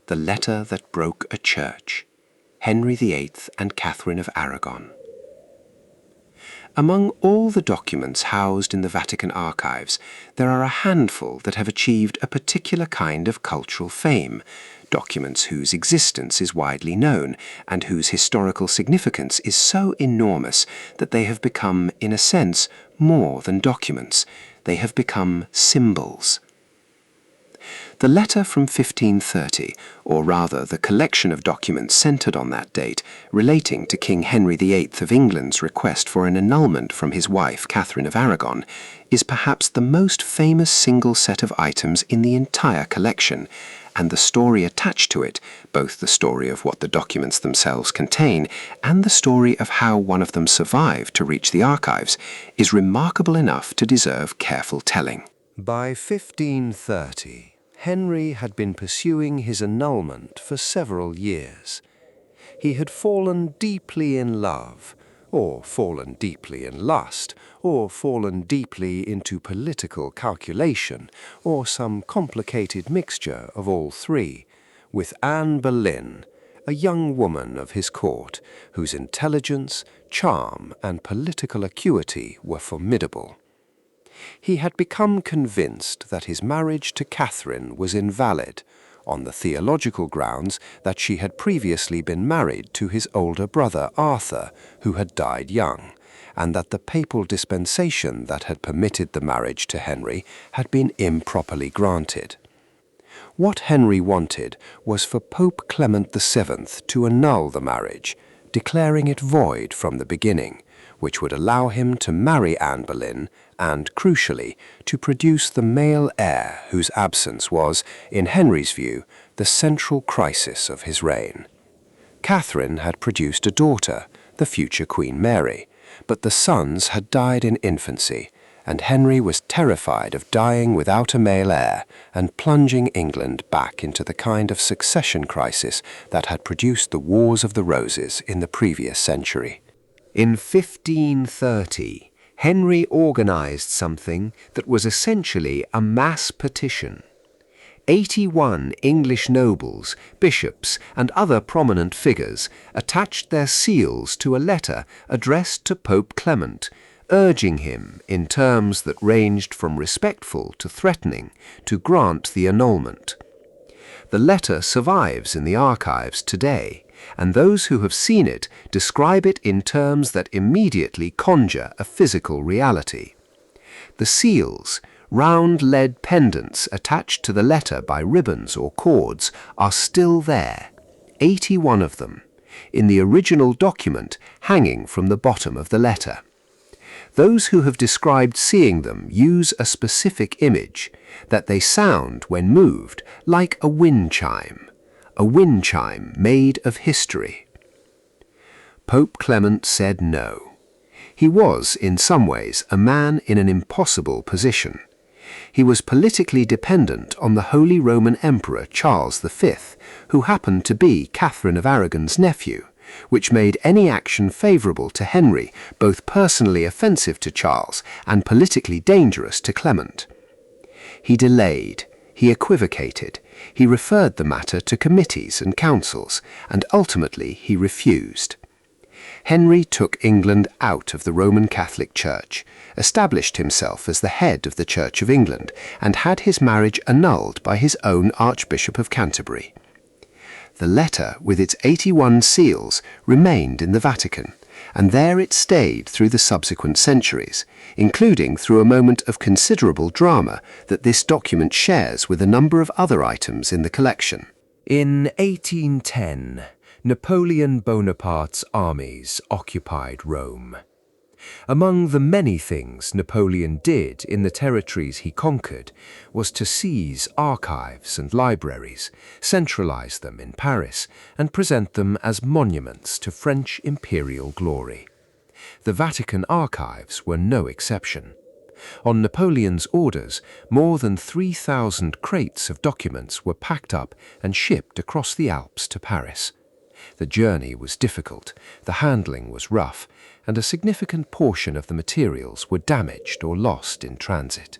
The Letter That Broke a Church, Henry VIII and Catherine of Aragon. Among all the documents housed in the Vatican archives, there are a handful that have achieved a particular kind of cultural fame, documents whose existence is widely known and whose historical significance is so enormous that they have become, in a sense, more than documents. They have become symbols. The letter from 1530, or rather the collection of documents centred on that date, relating to King Henry VIII of England's request for an annulment from his wife Catherine of Aragon, is perhaps the most famous single set of items in the entire collection, and the story attached to it, both the story of what the documents themselves contain and the story of how one of them survived to reach the archives, is remarkable enough to deserve careful telling. By 1530, Henry had been pursuing his annulment for several years. He had fallen deeply in love, or fallen deeply in lust, or fallen deeply into political calculation, or some complicated mixture of all three, with Anne Boleyn, a young woman of his court, whose intelligence, charm, and political acuity were formidable. He had become convinced that his marriage to Catherine was invalid, on the theological grounds that she had previously been married to his older brother Arthur, who had died young, and that the papal dispensation that had permitted the marriage to Henry had been improperly granted. What Henry wanted was for Pope Clement VII to annul the marriage, declaring it void from the beginning, which would allow him to marry Anne Boleyn and, crucially, to produce the male heir whose absence was, in Henry's view, the central crisis of his reign. Catherine had produced a daughter, the future Queen Mary, but the sons had died in infancy, and Henry was terrified of dying without a male heir and plunging England back into the kind of succession crisis that had produced the Wars of the Roses in the previous century. In 1530, Henry organized something that was essentially a mass petition. 81 English nobles, bishops, and other prominent figures attached their seals to a letter addressed to Pope Clement, urging him, in terms that ranged from respectful to threatening, to grant the annulment. The letter survives in the archives today, and those who have seen it describe it in terms that immediately conjure a physical reality. The seals, round lead pendants attached to the letter by ribbons or cords, are still there, 81 of them, in the original document hanging from the bottom of the letter. Those who have described seeing them use a specific image, that they sound, when moved, like a wind chime made of history. Pope Clement said no. He was, in some ways, a man in an impossible position. He was politically dependent on the Holy Roman Emperor Charles V, who happened to be Catherine of Aragon's nephew, which made any action favourable to Henry both personally offensive to Charles and politically dangerous to Clement. He delayed, he equivocated, he referred the matter to committees and councils, and ultimately he refused. Henry took England out of the Roman Catholic Church, established himself as the head of the Church of England, and had his marriage annulled by his own Archbishop of Canterbury. The letter, with its 81 seals, remained in the Vatican, and there it stayed through the subsequent centuries, including through a moment of considerable drama that this document shares with a number of other items in the collection. In 1810, Napoleon Bonaparte's armies occupied Rome. Among the many things Napoleon did in the territories he conquered was to seize archives and libraries, centralize them in Paris, and present them as monuments to French imperial glory. The Vatican archives were no exception. On Napoleon's orders, more than 3,000 crates of documents were packed up and shipped across the Alps to Paris. The journey was difficult, the handling was rough, and a significant portion of the materials were damaged or lost in transit.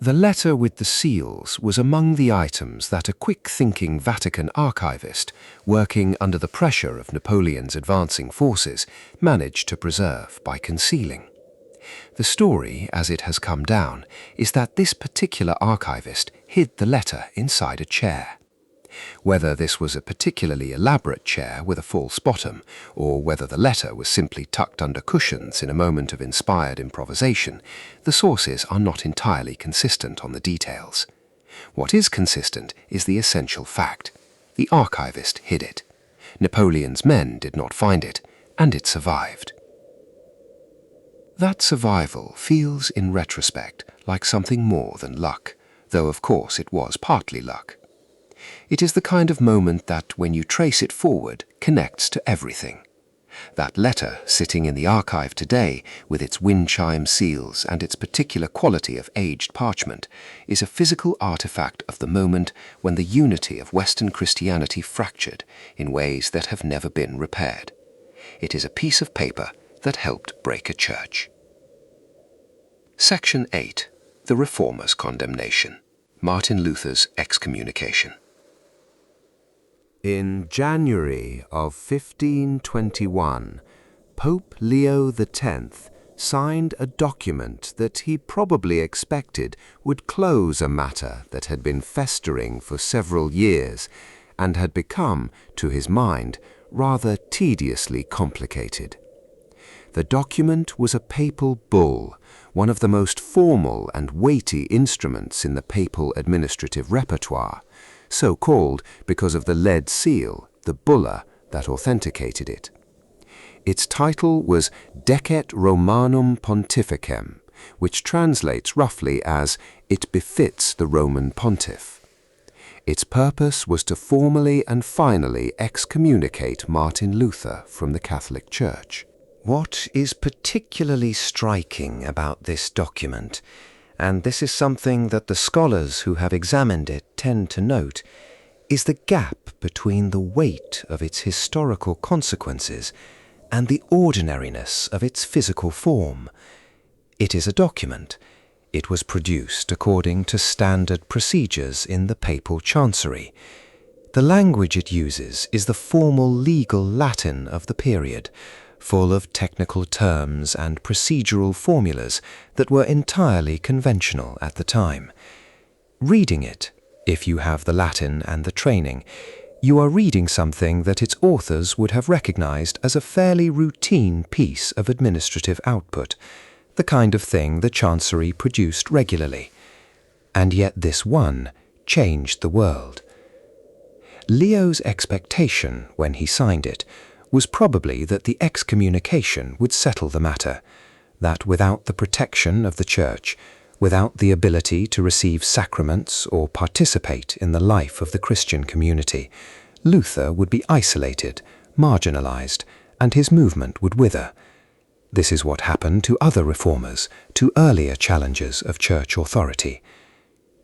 The letter with the seals was among the items that a quick-thinking Vatican archivist, working under the pressure of Napoleon's advancing forces, managed to preserve by concealing. The story, as it has come down, is that this particular archivist hid the letter inside a chair. Whether this was a particularly elaborate chair with a false bottom, or whether the letter was simply tucked under cushions in a moment of inspired improvisation, the sources are not entirely consistent on the details. What is consistent is the essential fact. The archivist hid it. Napoleon's men did not find it, and it survived. That survival feels, in retrospect, like something more than luck, though of course it was partly luck. It is the kind of moment that, when you trace it forward, connects to everything. That letter, sitting in the archive today, with its wind chime seals and its particular quality of aged parchment, is a physical artifact of the moment when the unity of Western Christianity fractured in ways that have never been repaired. It is a piece of paper that helped break a church. Section 8. The Reformers' Condemnation. Martin Luther's excommunication. In January of 1521, Pope Leo X signed a document that he probably expected would close a matter that had been festering for several years and had become, to his mind, rather tediously complicated. The document was a papal bull, one of the most formal and weighty instruments in the papal administrative repertoire, so called because of the lead seal, the bulla, that authenticated it. Its title was Decet Romanum Pontificem, which translates roughly as "It befits the Roman Pontiff." Its purpose was to formally and finally excommunicate Martin Luther from the Catholic Church. What is particularly striking about this document, and this is something that the scholars who have examined it tend to note, is the gap between the weight of its historical consequences and the ordinariness of its physical form. It is a document. It was produced according to standard procedures in the papal chancery. The language it uses is the formal legal Latin of the period, full of technical terms and procedural formulas that were entirely conventional at the time. Reading it, if you have the Latin and the training, you are reading something that its authors would have recognized as a fairly routine piece of administrative output, the kind of thing the Chancery produced regularly. And yet this one changed the world. Leo's expectation, when he signed it, was probably that the excommunication would settle the matter, that without the protection of the Church, without the ability to receive sacraments or participate in the life of the Christian community, Luther would be isolated, marginalized, and his movement would wither. This is what happened to other reformers, to earlier challengers of church authority.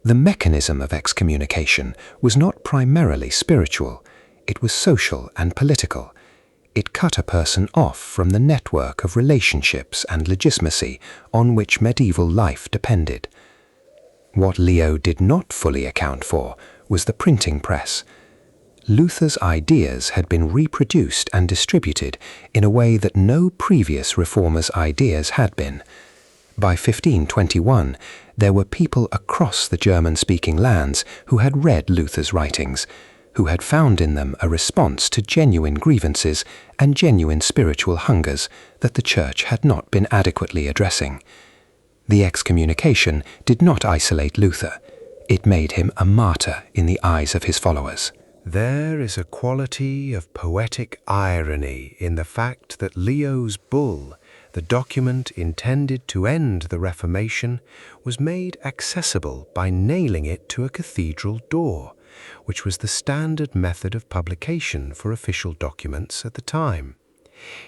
The mechanism of excommunication was not primarily spiritual. It was social and political. It cut a person off from the network of relationships and legitimacy on which medieval life depended. What Leo did not fully account for was the printing press. Luther's ideas had been reproduced and distributed in a way that no previous reformer's ideas had been. By 1521, there were people across the German-speaking lands who had read Luther's writings, who had found in them a response to genuine grievances and genuine spiritual hungers that the Church had not been adequately addressing. The excommunication did not isolate Luther. It made him a martyr in the eyes of his followers. There is a quality of poetic irony in the fact that Leo's bull, the document intended to end the Reformation, was made accessible by nailing it to a cathedral door, which was the standard method of publication for official documents at the time.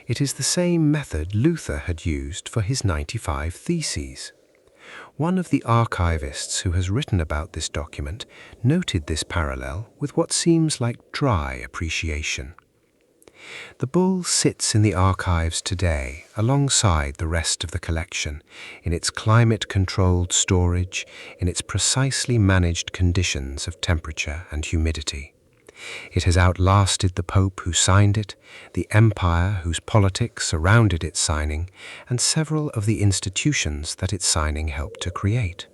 It is the same method Luther had used for his 95 Theses. One of the archivists who has written about this document noted this parallel with what seems like dry appreciation. The bull sits in the archives today alongside the rest of the collection, in its climate-controlled storage, in its precisely managed conditions of temperature and humidity. It has outlasted the Pope who signed it, the empire whose politics surrounded its signing, and several of the institutions that its signing helped to create.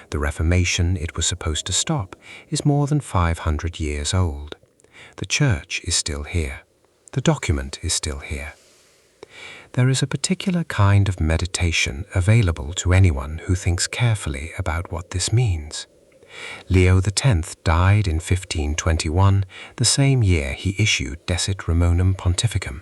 The Reformation it was supposed to stop is more than 500 years old. The Church is still here. The document is still here. There is a particular kind of meditation available to anyone who thinks carefully about what this means. Leo X died in 1521, the same year he issued Decet Romanum Pontificum.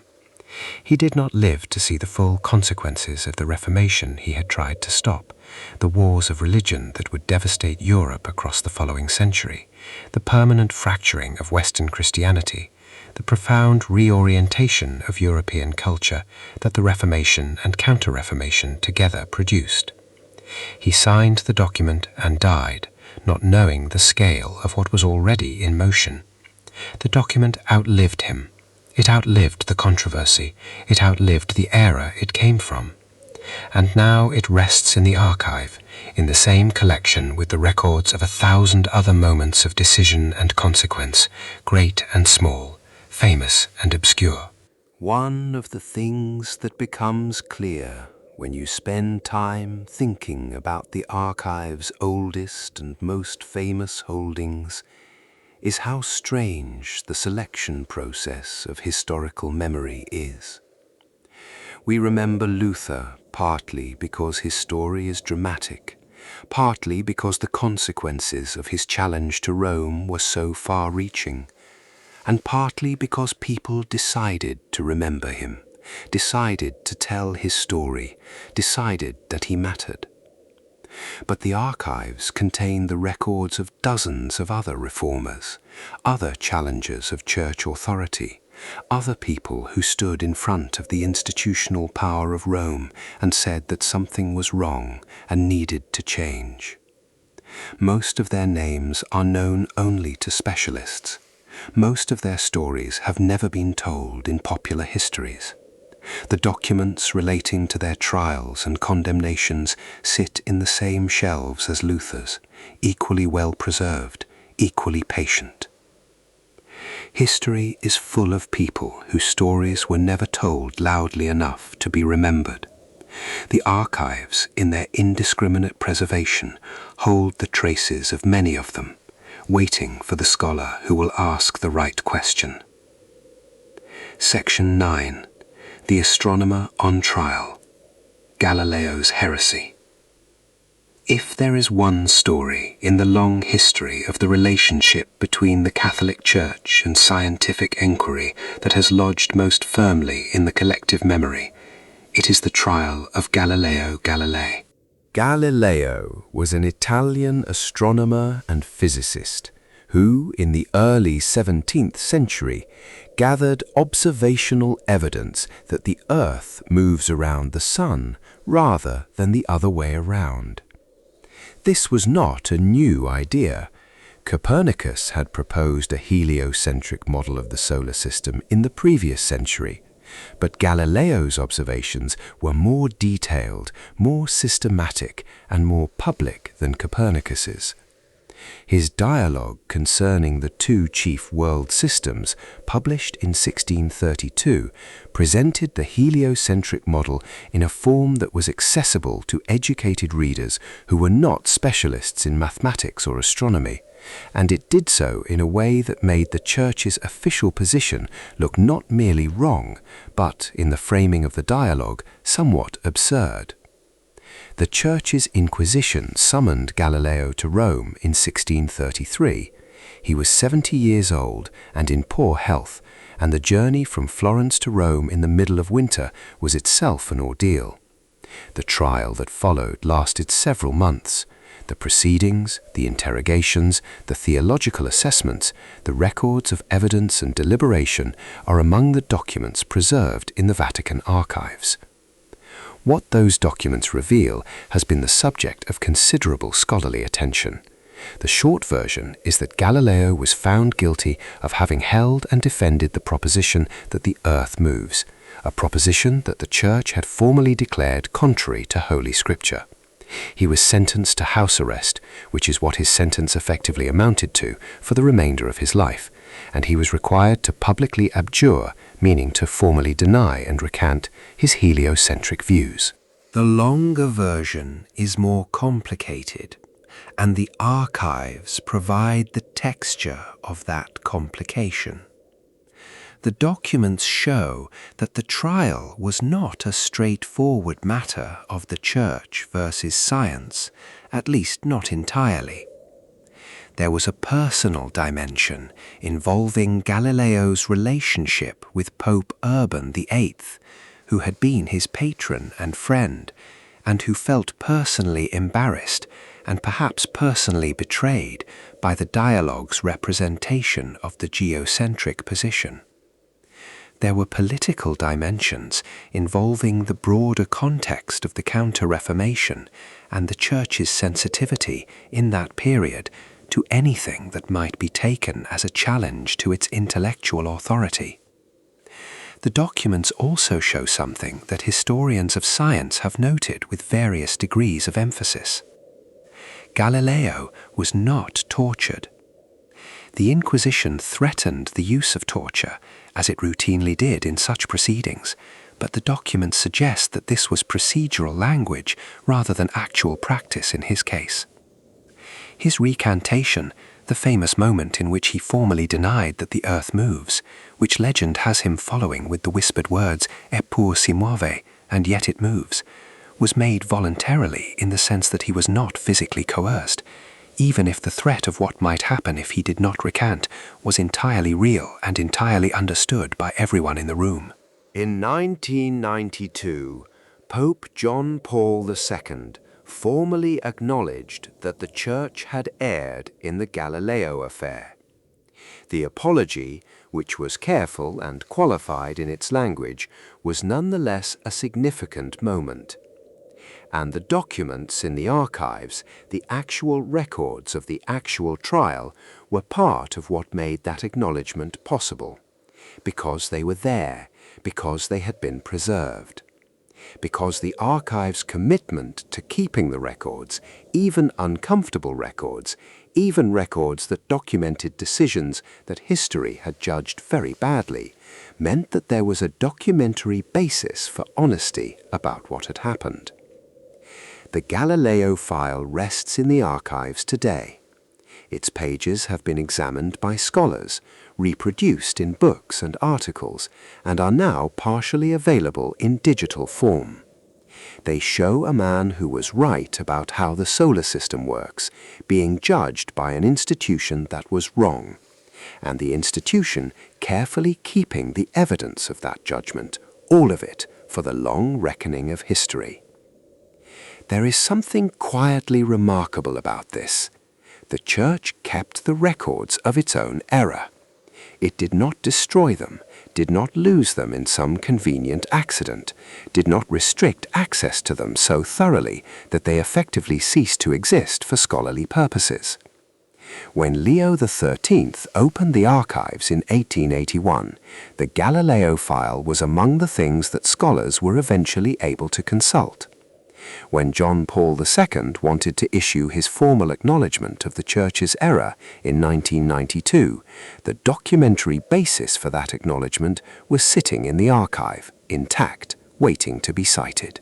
He did not live to see the full consequences of the Reformation he had tried to stop, the wars of religion that would devastate Europe across the following century, the permanent fracturing of Western Christianity, the profound reorientation of European culture that the Reformation and Counter-Reformation together produced. He signed the document and died, not knowing the scale of what was already in motion. The document outlived him. It outlived the controversy. It outlived the era it came from. And now it rests in the archive, in the same collection with the records of 1,000 other moments of decision and consequence, great and small, famous and obscure. One of the things that becomes clear when you spend time thinking about the archive's oldest and most famous holdings is how strange the selection process of historical memory is. We remember Luther partly because his story is dramatic, partly because the consequences of his challenge to Rome were so far-reaching, and partly because people decided to remember him, decided to tell his story, decided that he mattered. But the archives contain the records of dozens of other reformers, other challengers of church authority, other people who stood in front of the institutional power of Rome and said that something was wrong and needed to change. Most of their names are known only to specialists. Most of their stories have never been told in popular histories. The documents relating to their trials and condemnations sit in the same shelves as Luther's, equally well preserved, equally patient. History is full of people whose stories were never told loudly enough to be remembered. The archives, in their indiscriminate preservation, hold the traces of many of them, waiting for the scholar who will ask the right question. Section 9. The Astronomer on Trial. Galileo's Heresy. If there is one story in the long history of the relationship between the Catholic Church and scientific enquiry that has lodged most firmly in the collective memory, it is the trial of Galileo Galilei. Galileo was an Italian astronomer and physicist who, in the early 17th century, gathered observational evidence that the Earth moves around the Sun rather than the other way around. This was not a new idea. Copernicus had proposed a heliocentric model of the solar system in the previous century, but Galileo's observations were more detailed, more systematic, and more public than Copernicus's. His dialogue concerning the two chief world systems, published in 1632, presented the heliocentric model in a form that was accessible to educated readers who were not specialists in mathematics or astronomy, and it did so in a way that made the Church's official position look not merely wrong, but, in the framing of the dialogue, somewhat absurd. The Church's Inquisition summoned Galileo to Rome in 1633. He was 70 years old and in poor health, and the journey from Florence to Rome in the middle of winter was itself an ordeal. The trial that followed lasted several months. The proceedings, the interrogations, the theological assessments, the records of evidence and deliberation are among the documents preserved in the Vatican archives. What those documents reveal has been the subject of considerable scholarly attention. The short version is that Galileo was found guilty of having held and defended the proposition that the earth moves, a proposition that the Church had formally declared contrary to Holy Scripture. He was sentenced to house arrest, which is what his sentence effectively amounted to, for the remainder of his life, and he was required to publicly abjure, meaning to formally deny and recant, his heliocentric views. The longer version is more complicated, and the archives provide the texture of that complication. The documents show that the trial was not a straightforward matter of the Church versus science, at least not entirely. There was a personal dimension involving Galileo's relationship with Pope Urban VIII, who had been his patron and friend, and who felt personally embarrassed and perhaps personally betrayed by the dialogue's representation of the geocentric position. There were political dimensions involving the broader context of the Counter-Reformation and the Church's sensitivity in that period to anything that might be taken as a challenge to its intellectual authority. The documents also show something that historians of science have noted with various degrees of emphasis. Galileo was not tortured. The Inquisition threatened the use of torture, as it routinely did in such proceedings, but the documents suggest that this was procedural language rather than actual practice in his case. His recantation, the famous moment in which he formally denied that the earth moves, which legend has him following with the whispered words, "Eppur si muove," and yet it moves, was made voluntarily in the sense that he was not physically coerced, even if the threat of what might happen if he did not recant was entirely real and entirely understood by everyone in the room. In 1992, Pope John Paul II formally acknowledged that the Church had erred in the Galileo affair. The apology, which was careful and qualified in its language, was nonetheless a significant moment. And the documents in the archives, the actual records of the actual trial, were part of what made that acknowledgement possible. Because they were there, because they had been preserved. Because the archive's commitment to keeping the records, even uncomfortable records, even records that documented decisions that history had judged very badly, meant that there was a documentary basis for honesty about what had happened. The Galileo file rests in the archives today. Its pages have been examined by scholars, reproduced in books and articles, and are now partially available in digital form. They show a man who was right about how the solar system works, being judged by an institution that was wrong, and the institution carefully keeping the evidence of that judgment, all of it, for the long reckoning of history. There is something quietly remarkable about this. The Church kept the records of its own error. It did not destroy them, did not lose them in some convenient accident, did not restrict access to them so thoroughly that they effectively ceased to exist for scholarly purposes. When Leo XIII opened the archives in 1881, the Galileo file was among the things that scholars were eventually able to consult. When John Paul II wanted to issue his formal acknowledgement of the Church's error in 1992, the documentary basis for that acknowledgement was sitting in the archive, intact, waiting to be cited.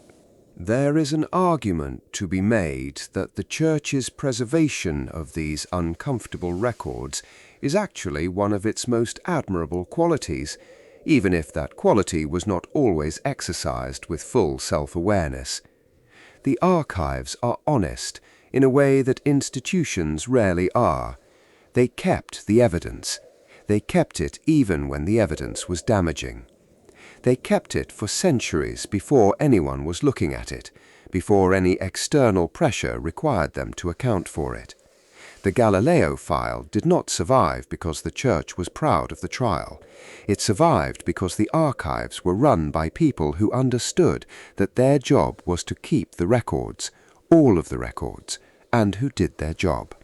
There is an argument to be made that the Church's preservation of these uncomfortable records is actually one of its most admirable qualities, even if that quality was not always exercised with full self-awareness. The archives are honest in a way that institutions rarely are. They kept the evidence. They kept it even when the evidence was damaging. They kept it for centuries before anyone was looking at it, before any external pressure required them to account for it. The Galileo file did not survive because the Church was proud of the trial. It survived because the archives were run by people who understood that their job was to keep the records, all of the records, and who did their job.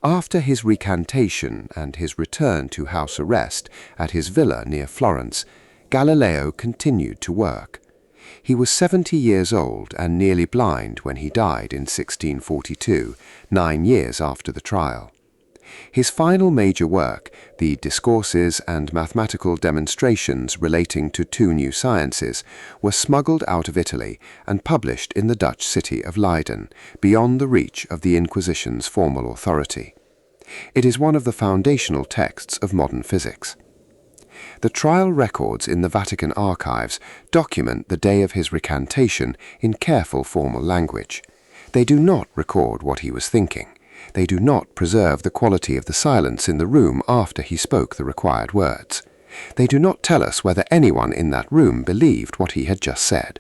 After his recantation and his return to house arrest at his villa near Florence, Galileo continued to work. He was 70 years old and nearly blind when he died in 1642, 9 years after the trial. His final major work, the Discourses and Mathematical Demonstrations relating to 2 new sciences, was smuggled out of Italy and published in the Dutch city of Leiden, beyond the reach of the Inquisition's formal authority. It is one of the foundational texts of modern physics. The trial records in the Vatican archives document the day of his recantation in careful formal language. They do not record what he was thinking. They do not preserve the quality of the silence in the room after he spoke the required words. They do not tell us whether anyone in that room believed what he had just said.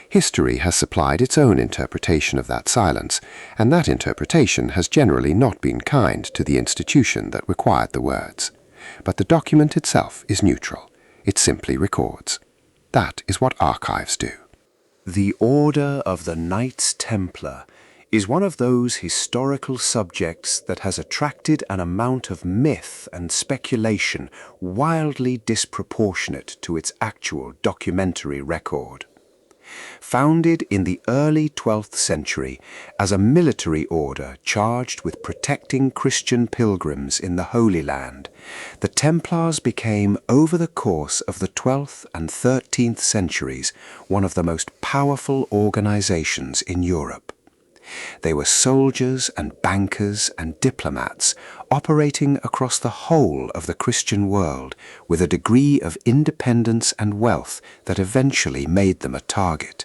History has supplied its own interpretation of that silence, and that interpretation has generally not been kind to the institution that required the words. But the document itself is neutral. It simply records. That is what archives do. The Order of the Knights Templar is one of those historical subjects that has attracted an amount of myth and speculation wildly disproportionate to its actual documentary record. Founded in the early 12th century as a military order charged with protecting Christian pilgrims in the Holy Land, the Templars became, over the course of the 12th and 13th centuries, one of the most powerful organizations in Europe. They were soldiers and bankers and diplomats operating across the whole of the Christian world with a degree of independence and wealth that eventually made them a target.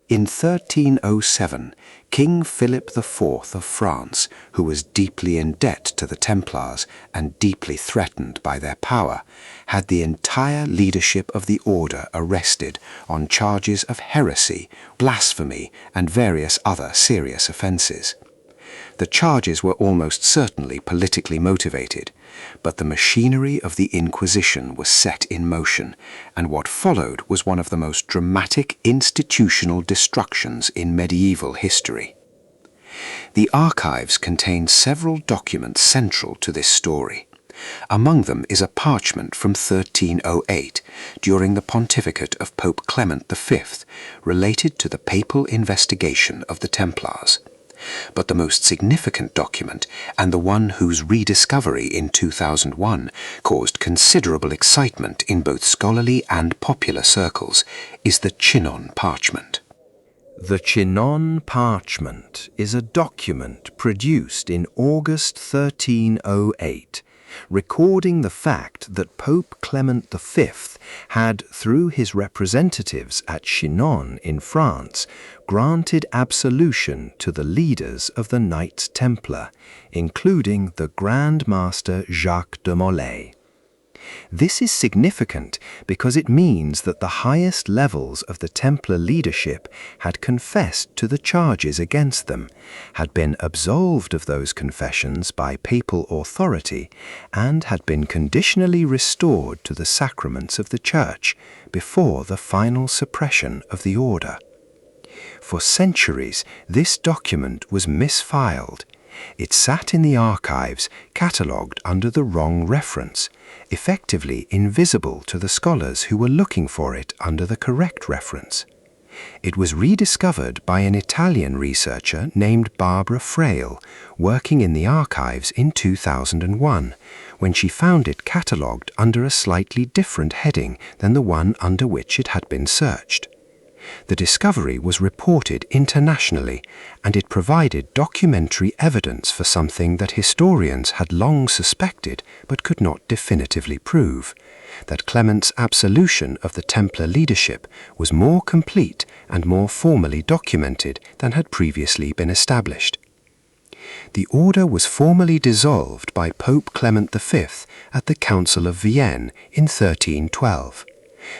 In 1307, King Philip IV of France, who was deeply in debt to the Templars and deeply threatened by their power, had the entire leadership of the order arrested on charges of heresy, blasphemy, and various other serious offences. The charges were almost certainly politically motivated, but the machinery of the Inquisition was set in motion, and what followed was one of the most dramatic institutional destructions in medieval history. The archives contain several documents central to this story. Among them is a parchment from 1308, during the pontificate of Pope Clement V, related to the papal investigation of the Templars. But the most significant document, and the one whose rediscovery in 2001 caused considerable excitement in both scholarly and popular circles, is the Chinon parchment. The Chinon parchment is a document produced in August 1308, recording the fact that Pope Clement V had, through his representatives at Chinon in France, granted absolution to the leaders of the Knights Templar, including the Grand Master Jacques de Molay. This is significant because it means that the highest levels of the Templar leadership had confessed to the charges against them, had been absolved of those confessions by papal authority, and had been conditionally restored to the sacraments of the Church before the final suppression of the order. For centuries, this document was misfiled. It sat in the archives, catalogued under the wrong reference, effectively invisible to the scholars who were looking for it under the correct reference. It was rediscovered by an Italian researcher named Barbara Frail, working in the archives in 2001, when she found it catalogued under a slightly different heading than the one under which it had been searched. The discovery was reported internationally, and it provided documentary evidence for something that historians had long suspected but could not definitively prove: that Clement's absolution of the Templar leadership was more complete and more formally documented than had previously been established. The order was formally dissolved by Pope Clement V at the Council of Vienne in 1312.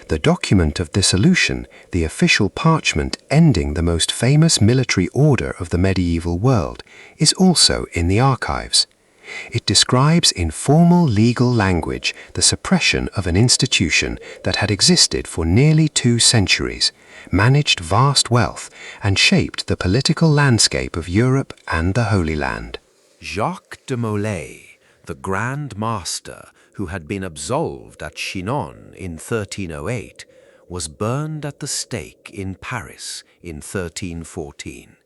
The document of dissolution, the official parchment ending the most famous military order of the medieval world, is also in the archives. It describes in formal legal language the suppression of an institution that had existed for nearly 2 centuries, managed vast wealth, and shaped the political landscape of Europe and the Holy Land. Jacques de Molay, the Grand Master who had been absolved at Chinon in 1308, was burned at the stake in Paris in 1314.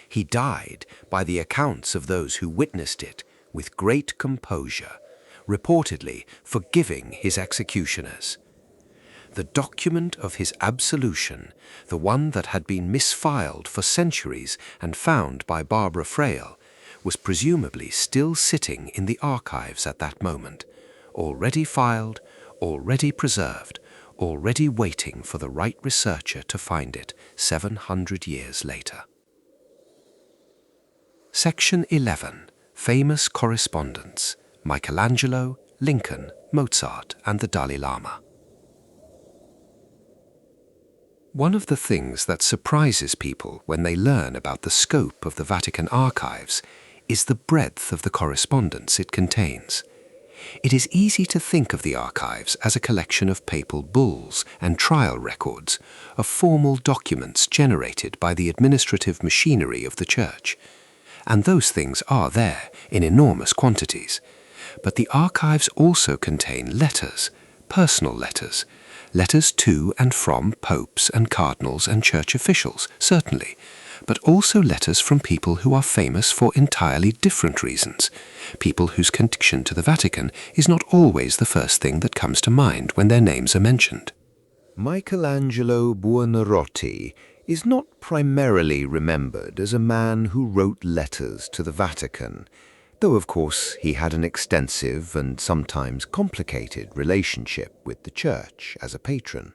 He died, by the accounts of those who witnessed it, with great composure, reportedly forgiving his executioners. The document of his absolution, the one that had been misfiled for centuries and found by Barbara Frail, was presumably still sitting in the archives at that moment, already filed, already preserved, already waiting for the right researcher to find it 700 years later. Section 11. Famous Correspondence: Michelangelo, Lincoln, Mozart, and the Dalai Lama. One of the things that surprises people when they learn about the scope of the Vatican archives is the breadth of the correspondence it contains. It is easy to think of the archives as a collection of papal bulls and trial records, of formal documents generated by the administrative machinery of the Church. And those things are there in enormous quantities. But the archives also contain letters, personal letters, letters to and from popes and cardinals and church officials, certainly, but also letters from people who are famous for entirely different reasons, people whose connection to the Vatican is not always the first thing that comes to mind when their names are mentioned. Michelangelo Buonarroti is not primarily remembered as a man who wrote letters to the Vatican, though of course he had an extensive and sometimes complicated relationship with the Church as a patron.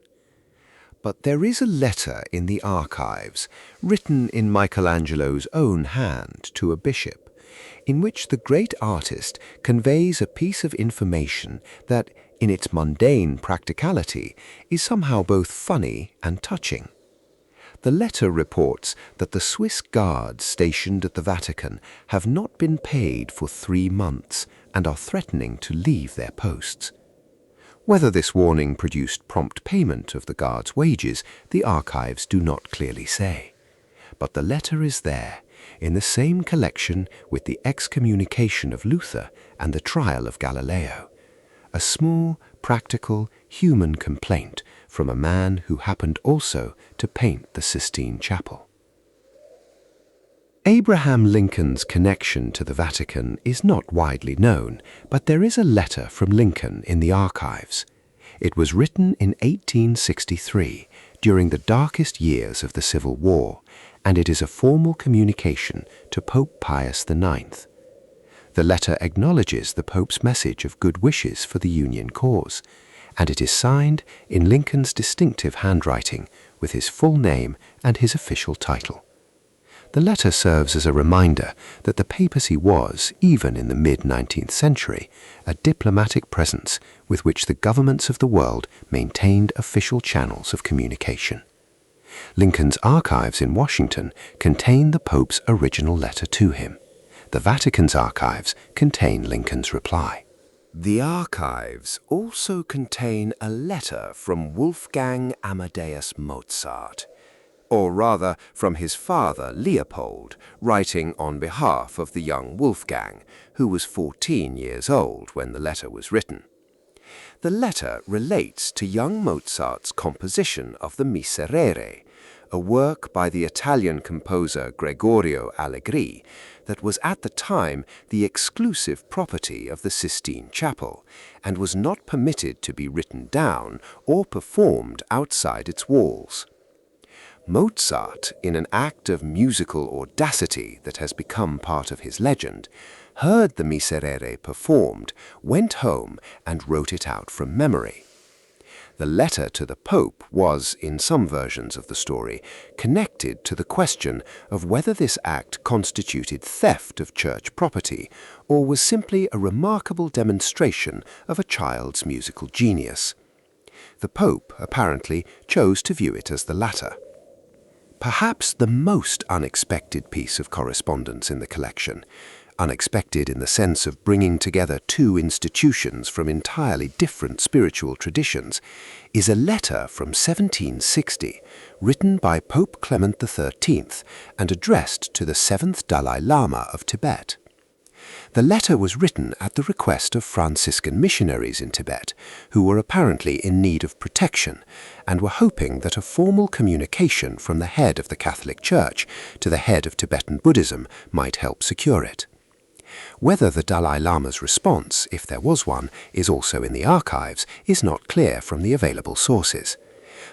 But there is a letter in the archives, written in Michelangelo's own hand to a bishop, in which the great artist conveys a piece of information that, in its mundane practicality, is somehow both funny and touching. The letter reports that the Swiss guards stationed at the Vatican have not been paid for 3 months and are threatening to leave their posts. Whether this warning produced prompt payment of the guards' wages, the archives do not clearly say. But the letter is there, in the same collection with the excommunication of Luther and the trial of Galileo. A small, practical, human complaint from a man who happened also to paint the Sistine Chapel. Abraham Lincoln's connection to the Vatican is not widely known, but there is a letter from Lincoln in the archives. It was written in 1863, during the darkest years of the Civil War, and it is a formal communication to Pope Pius IX. The letter acknowledges the Pope's message of good wishes for the Union cause, and it is signed in Lincoln's distinctive handwriting with his full name and his official title. The letter serves as a reminder that the papacy was, even in the mid-19th century, a diplomatic presence with which the governments of the world maintained official channels of communication. Lincoln's archives in Washington contain the Pope's original letter to him. The Vatican's archives contain Lincoln's reply. The archives also contain a letter from Wolfgang Amadeus Mozart. or rather from his father Leopold, writing on behalf of the young Wolfgang, who was 14 years old when the letter was written. The letter relates to young Mozart's composition of the Miserere, a work by the Italian composer Gregorio Allegri that was at the time the exclusive property of the Sistine Chapel and was not permitted to be written down or performed outside its walls. Mozart, in an act of musical audacity that has become part of his legend, heard the Miserere performed, went home and wrote it out from memory. The letter to the Pope was, in some versions of the story, connected to the question of whether this act constituted theft of church property or was simply a remarkable demonstration of a child's musical genius. The Pope, apparently, chose to view it as the latter. Perhaps the most unexpected piece of correspondence in the collection, unexpected in the sense of bringing together two institutions from entirely different spiritual traditions, is a letter from 1760 written by Pope Clement XIII and addressed to the 7th Dalai Lama of Tibet. The letter was written at the request of Franciscan missionaries in Tibet, who were apparently in need of protection and were hoping that a formal communication from the head of the Catholic Church to the head of Tibetan Buddhism might help secure it. Whether the Dalai Lama's response, if there was one, is also in the archives is not clear from the available sources.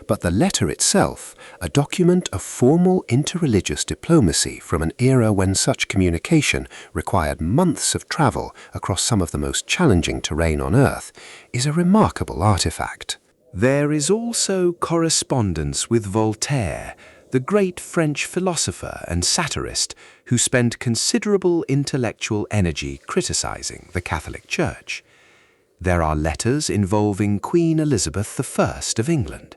But the letter itself, a document of formal interreligious diplomacy from an era when such communication required months of travel across some of the most challenging terrain on Earth, is a remarkable artifact. There is also correspondence with Voltaire, the great French philosopher and satirist who spent considerable intellectual energy criticizing the Catholic Church. There are letters involving Queen Elizabeth I of England.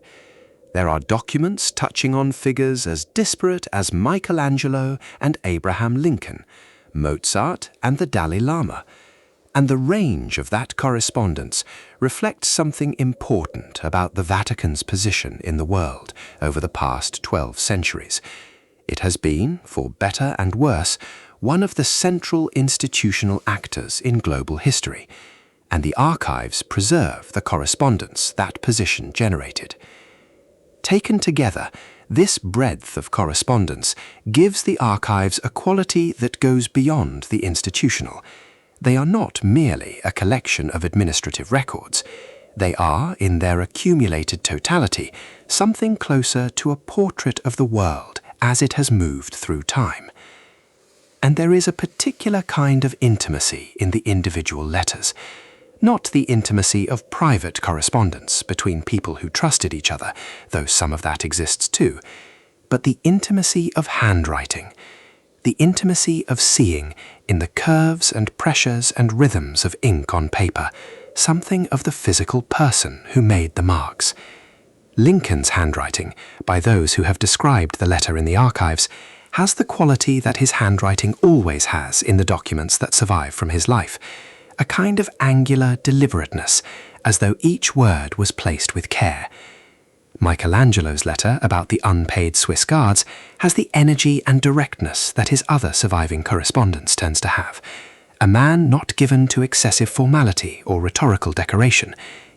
There are documents touching on figures as disparate as Michelangelo and Abraham Lincoln, Mozart and the Dalai Lama. And the range of that correspondence reflects something important about the Vatican's position in the world over the past 12 centuries. It has been, for better and worse, one of the central institutional actors in global history, and the archives preserve the correspondence that position generated. Taken together, this breadth of correspondence gives the archives a quality that goes beyond the institutional. They are not merely a collection of administrative records. They are, in their accumulated totality, something closer to a portrait of the world as it has moved through time. And there is a particular kind of intimacy in the individual letters. Not the intimacy of private correspondence between people who trusted each other, though some of that exists too, but the intimacy of handwriting, the intimacy of seeing, in the curves and pressures and rhythms of ink on paper, something of the physical person who made the marks. Lincoln's handwriting, by those who have described the letter in the archives, has the quality that his handwriting always has in the documents that survive from his life, a kind of angular deliberateness, as though each word was placed with care. Michelangelo's letter about the unpaid Swiss guards has the energy and directness that his other surviving correspondence tends to have, a man not given to excessive formality or rhetorical decoration,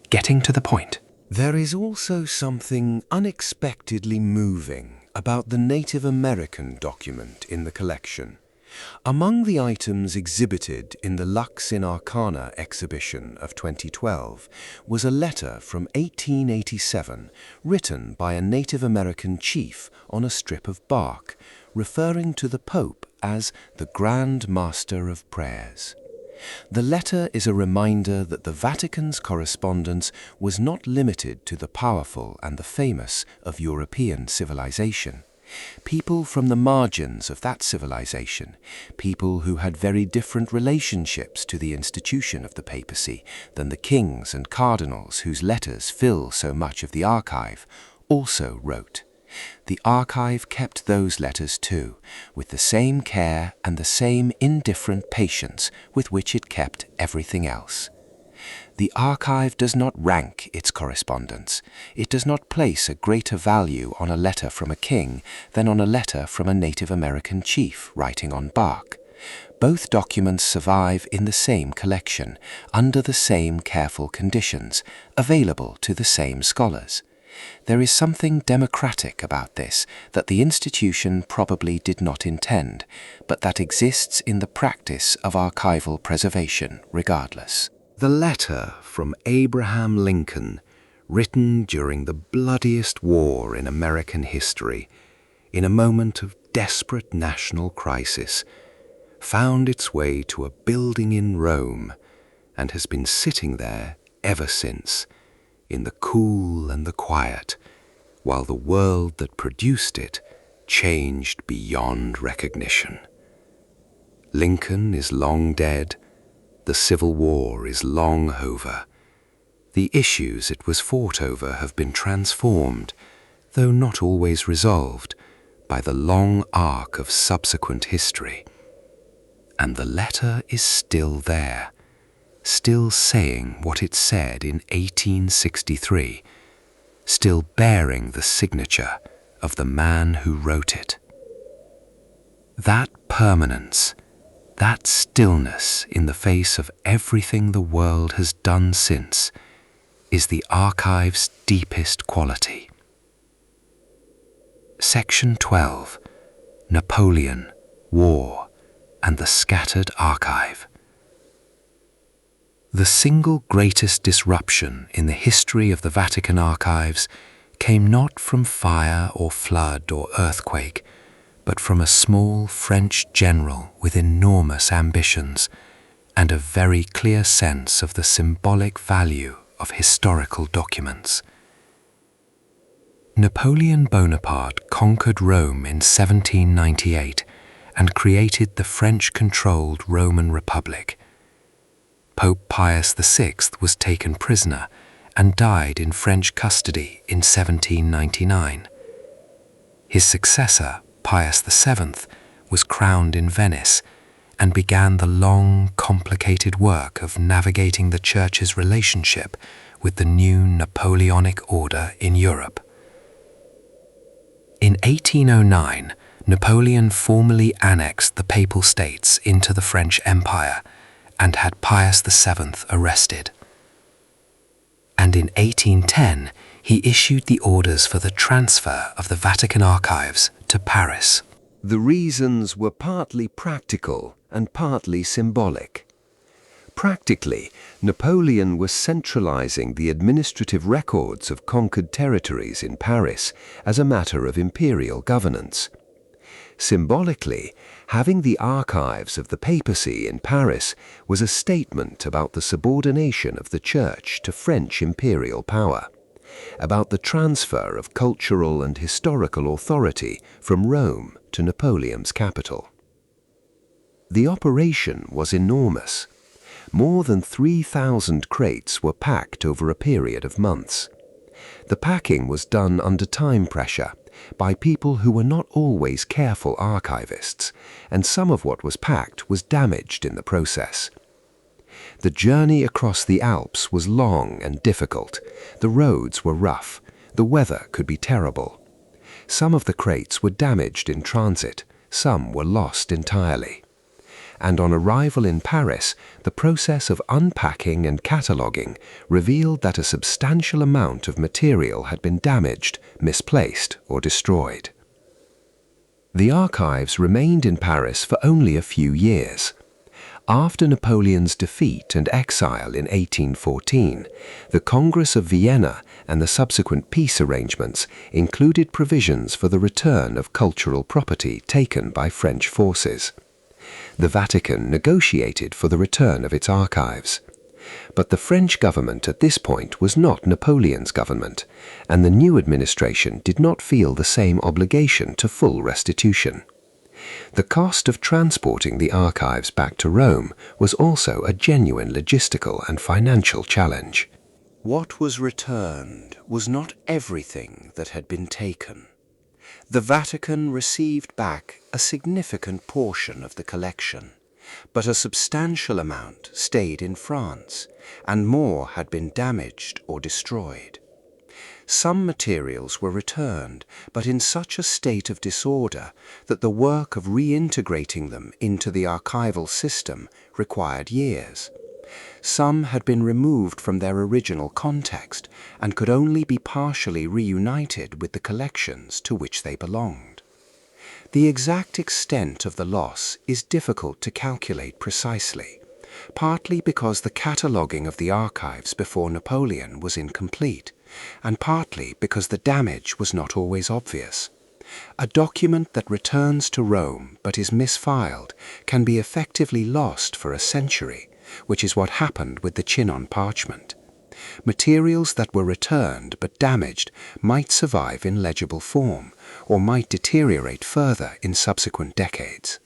getting to the point. There is also something unexpectedly moving about the Native American document in the collection. Among the items exhibited in the Lux in Arcana exhibition of 2012 was a letter from 1887 written by a Native American chief on a strip of bark, referring to the Pope as the Grand Master of Prayers. The letter is a reminder that the Vatican's correspondence was not limited to the powerful and the famous of European civilization. People from the margins of that civilization, people who had very different relationships to the institution of the papacy than the kings and cardinals whose letters fill so much of the archive, also wrote. The archive kept those letters too, with the same care and the same indifferent patience with which it kept everything else. The archive does not rank its correspondence. It does not place a greater value on a letter from a king than on a letter from a Native American chief writing on bark. Both documents survive in the same collection, under the same careful conditions, available to the same scholars. There is something democratic about this that the institution probably did not intend, but that exists in the practice of archival preservation regardless. The letter from Abraham Lincoln, written during the bloodiest war in American history, in a moment of desperate national crisis, found its way to a building in Rome and has been sitting there ever since, in the cool and the quiet, while the world that produced it changed beyond recognition. Lincoln is long dead. The Civil War is long over. The issues it was fought over have been transformed, though not always resolved, by the long arc of subsequent history. And the letter is still there, still saying what it said in 1863, still bearing the signature of the man who wrote it. That permanence, that stillness in the face of everything the world has done since, is the archive's deepest quality. Section 12. Napoleon, War, and the Scattered Archive. The single greatest disruption in the history of the Vatican archives came not from fire or flood or earthquake, but from a small French general with enormous ambitions and a very clear sense of the symbolic value of historical documents. Napoleon Bonaparte conquered Rome in 1798 and created the French-controlled Roman Republic. Pope Pius VI was taken prisoner and died in French custody in 1799. His successor, Pius VII, was crowned in Venice and began the long, complicated work of navigating the Church's relationship with the new Napoleonic order in Europe. In 1809, Napoleon formally annexed the Papal States into the French Empire and had Pius VII arrested. And in 1810, he issued the orders for the transfer of the Vatican archives to Paris. The reasons were partly practical and partly symbolic. Practically, Napoleon was centralizing the administrative records of conquered territories in Paris as a matter of imperial governance. Symbolically, having the archives of the papacy in Paris was a statement about the subordination of the Church to French imperial power, about the transfer of cultural and historical authority from Rome to Napoleon's capital. The operation was enormous. More than 3,000 crates were packed over a period of months. The packing was done under time pressure by people who were not always careful archivists, and some of what was packed was damaged in the process. The journey across the Alps was long and difficult. The roads were rough. The weather could be terrible. Some of the crates were damaged in transit. Some were lost entirely. And on arrival in Paris, the process of unpacking and cataloguing revealed that a substantial amount of material had been damaged, misplaced, or destroyed. The archives remained in Paris for only a few years. After Napoleon's defeat and exile in 1814, the Congress of Vienna and the subsequent peace arrangements included provisions for the return of cultural property taken by French forces. The Vatican negotiated for the return of its archives. But the French government at this point was not Napoleon's government, and the new administration did not feel the same obligation to full restitution. The cost of transporting the archives back to Rome was also a genuine logistical and financial challenge. What was returned was not everything that had been taken. The Vatican received back a significant portion of the collection, But a substantial amount stayed in France, and more had been damaged or destroyed. Some materials were returned, but in such a state of disorder that the work of reintegrating them into the archival system required years. Some had been removed from their original context and could only be partially reunited with the collections to which they belonged. The exact extent of the loss is difficult to calculate precisely, partly because the cataloguing of the archives before Napoleon was incomplete, and partly because the damage was not always obvious. A document that returns to Rome but is misfiled can be effectively lost for a century, which is what happened with the Chinon parchment. Materials that were returned but damaged might survive in legible form, or might deteriorate further in subsequent decades.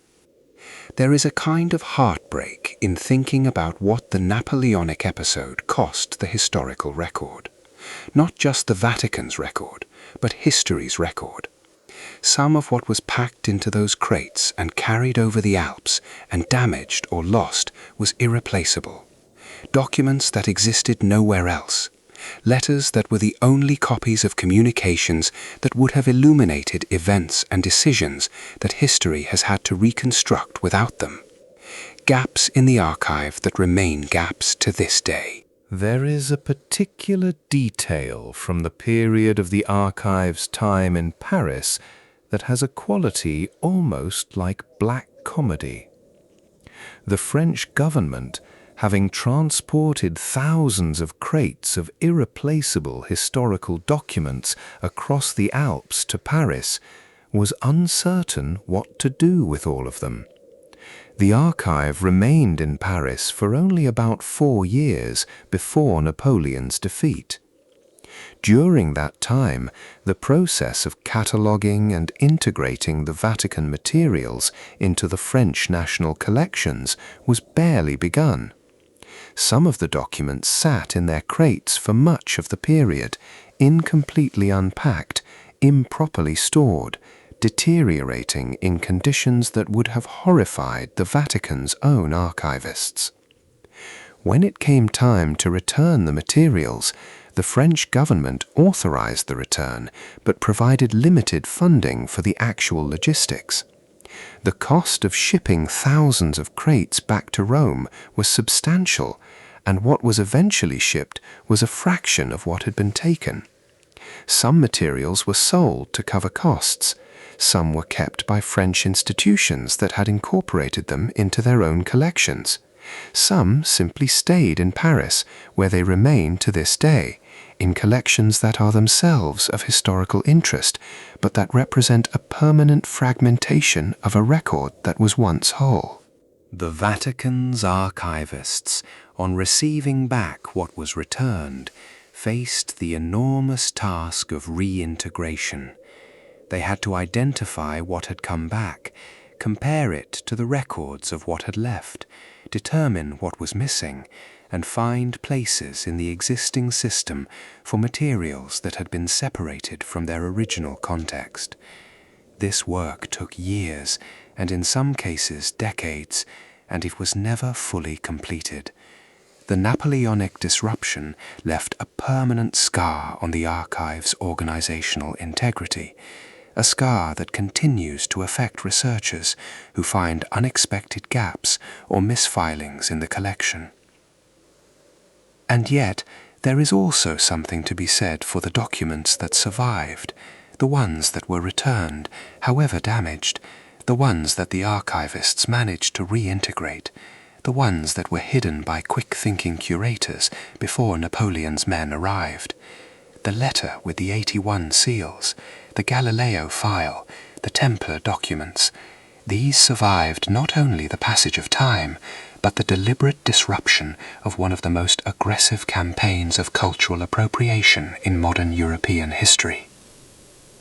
There is a kind of heartbreak in thinking about what the Napoleonic episode cost the historical record. Not just the Vatican's record, but history's record. Some of what was packed into those crates and carried over the Alps and damaged or lost was irreplaceable. Documents that existed nowhere else. Letters that were the only copies of communications that would have illuminated events and decisions that history has had to reconstruct without them. Gaps in the archive that remain gaps to this day. There is a particular detail from the period of the archive's time in Paris that has a quality almost like black comedy. The French government, having transported thousands of crates of irreplaceable historical documents across the Alps to Paris, was uncertain what to do with all of them. The archive remained in Paris for only about 4 years before Napoleon's defeat. During that time, the process of cataloguing and integrating the Vatican materials into the French national collections was barely begun. Some of the documents sat in their crates for much of the period, incompletely unpacked, improperly stored, deteriorating in conditions that would have horrified the Vatican's own archivists. When it came time to return the materials, the French government authorized the return, but provided limited funding for the actual logistics. The cost of shipping thousands of crates back to Rome was substantial, and what was eventually shipped was a fraction of what had been taken. Some materials were sold to cover costs. Some were kept by French institutions that had incorporated them into their own collections. Some simply stayed in Paris, where they remain to this day, in collections that are themselves of historical interest, but that represent a permanent fragmentation of a record that was once whole. The Vatican's archivists, on receiving back what was returned, faced the enormous task of reintegration. They had to identify what had come back, compare it to the records of what had left, determine what was missing, and find places in the existing system for materials that had been separated from their original context. This work took years, and in some cases decades, and it was never fully completed. The Napoleonic disruption left a permanent scar on the archive's organizational integrity, a scar that continues to affect researchers who find unexpected gaps or misfilings in the collection. And yet, there is also something to be said for the documents that survived, the ones that were returned, however damaged, the ones that the archivists managed to reintegrate, the ones that were hidden by quick-thinking curators before Napoleon's men arrived. The letter with the 81 seals, the Galileo file, the Templar documents, these survived not only the passage of time, but the deliberate disruption of one of the most aggressive campaigns of cultural appropriation in modern European history.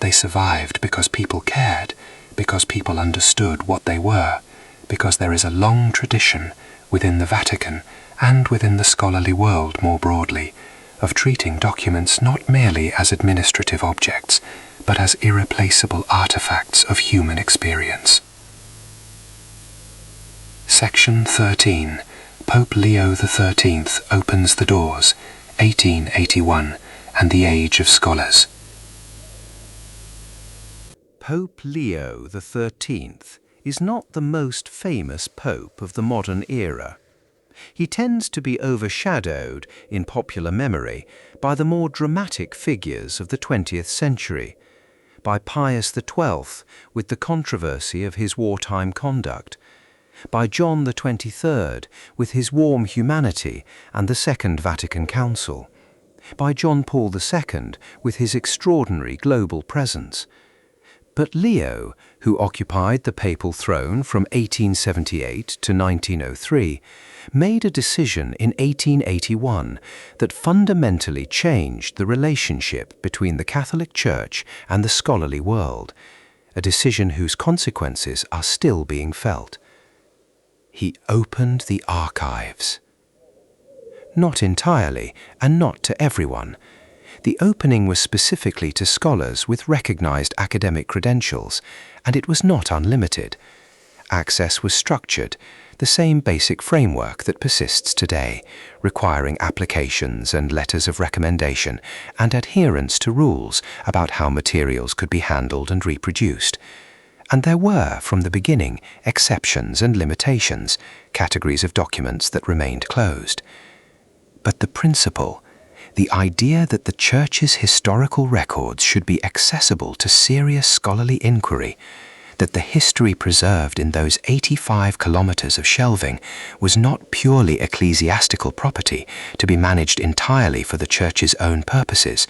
They survived because people cared, because people understood what they were, because there is a long tradition within the Vatican and within the scholarly world more broadly of treating documents not merely as administrative objects, but as irreplaceable artifacts of human experience. Section 13. Pope Leo XIII opens the doors, 1881, and the Age of Scholars. Pope Leo XIII is not the most famous pope of the modern era. He tends to be overshadowed in popular memory by the more dramatic figures of the 20th century, by Pius XII with the controversy of his wartime conduct, by John XXIII with his warm humanity and the Second Vatican Council, by John Paul II with his extraordinary global presence. But Leo, who occupied the papal throne from 1878 to 1903, made a decision in 1881 that fundamentally changed the relationship between the Catholic Church and the scholarly world, a decision whose consequences are still being felt. He opened the archives. Not entirely, and not to everyone. The opening was specifically to scholars with recognized academic credentials, and it was not unlimited. Access was structured, the same basic framework that persists today, requiring applications and letters of recommendation and adherence to rules about how materials could be handled and reproduced. And there were, from the beginning, exceptions and limitations, categories of documents that remained closed. But the principle, the idea that the Church's historical records should be accessible to serious scholarly inquiry, that the history preserved in those 85 kilometers of shelving was not purely ecclesiastical property to be managed entirely for the Church's own purposes,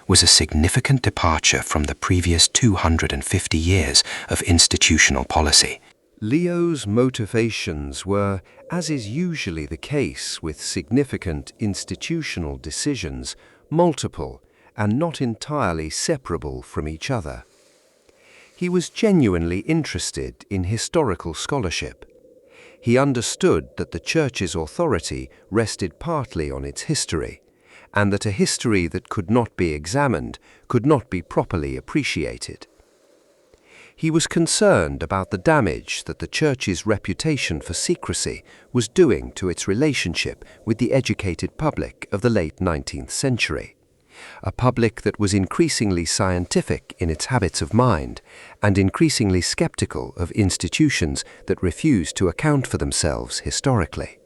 was a significant departure from the previous 250 years of institutional policy. Leo's motivations were, as is usually the case with significant institutional decisions, multiple and not entirely separable from each other. He was genuinely interested in historical scholarship. He understood that the Church's authority rested partly on its history, and that a history that could not be examined could not be properly appreciated. He was concerned about the damage that the Church's reputation for secrecy was doing to its relationship with the educated public of the late 19th century, a public that was increasingly scientific in its habits of mind and increasingly skeptical of institutions that refused to account for themselves historically.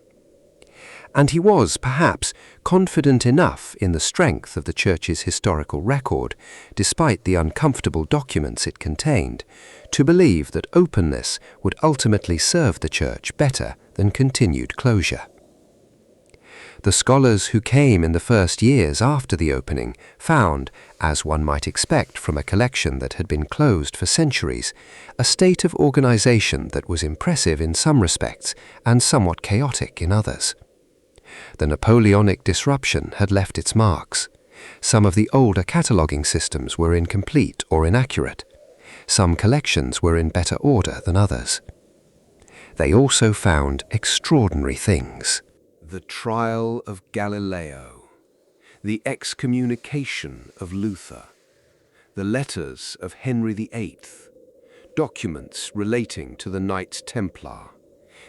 And he was, perhaps, confident enough in the strength of the Church's historical record, despite the uncomfortable documents it contained, to believe that openness would ultimately serve the Church better than continued closure. The scholars who came in the first years after the opening found, as one might expect from a collection that had been closed for centuries, a state of organization that was impressive in some respects and somewhat chaotic in others. The Napoleonic disruption had left its marks. Some of the older cataloguing systems were incomplete or inaccurate. Some collections were in better order than others. They also found extraordinary things. The trial of Galileo, the excommunication of Luther, the letters of Henry VIII, documents relating to the Knights Templar,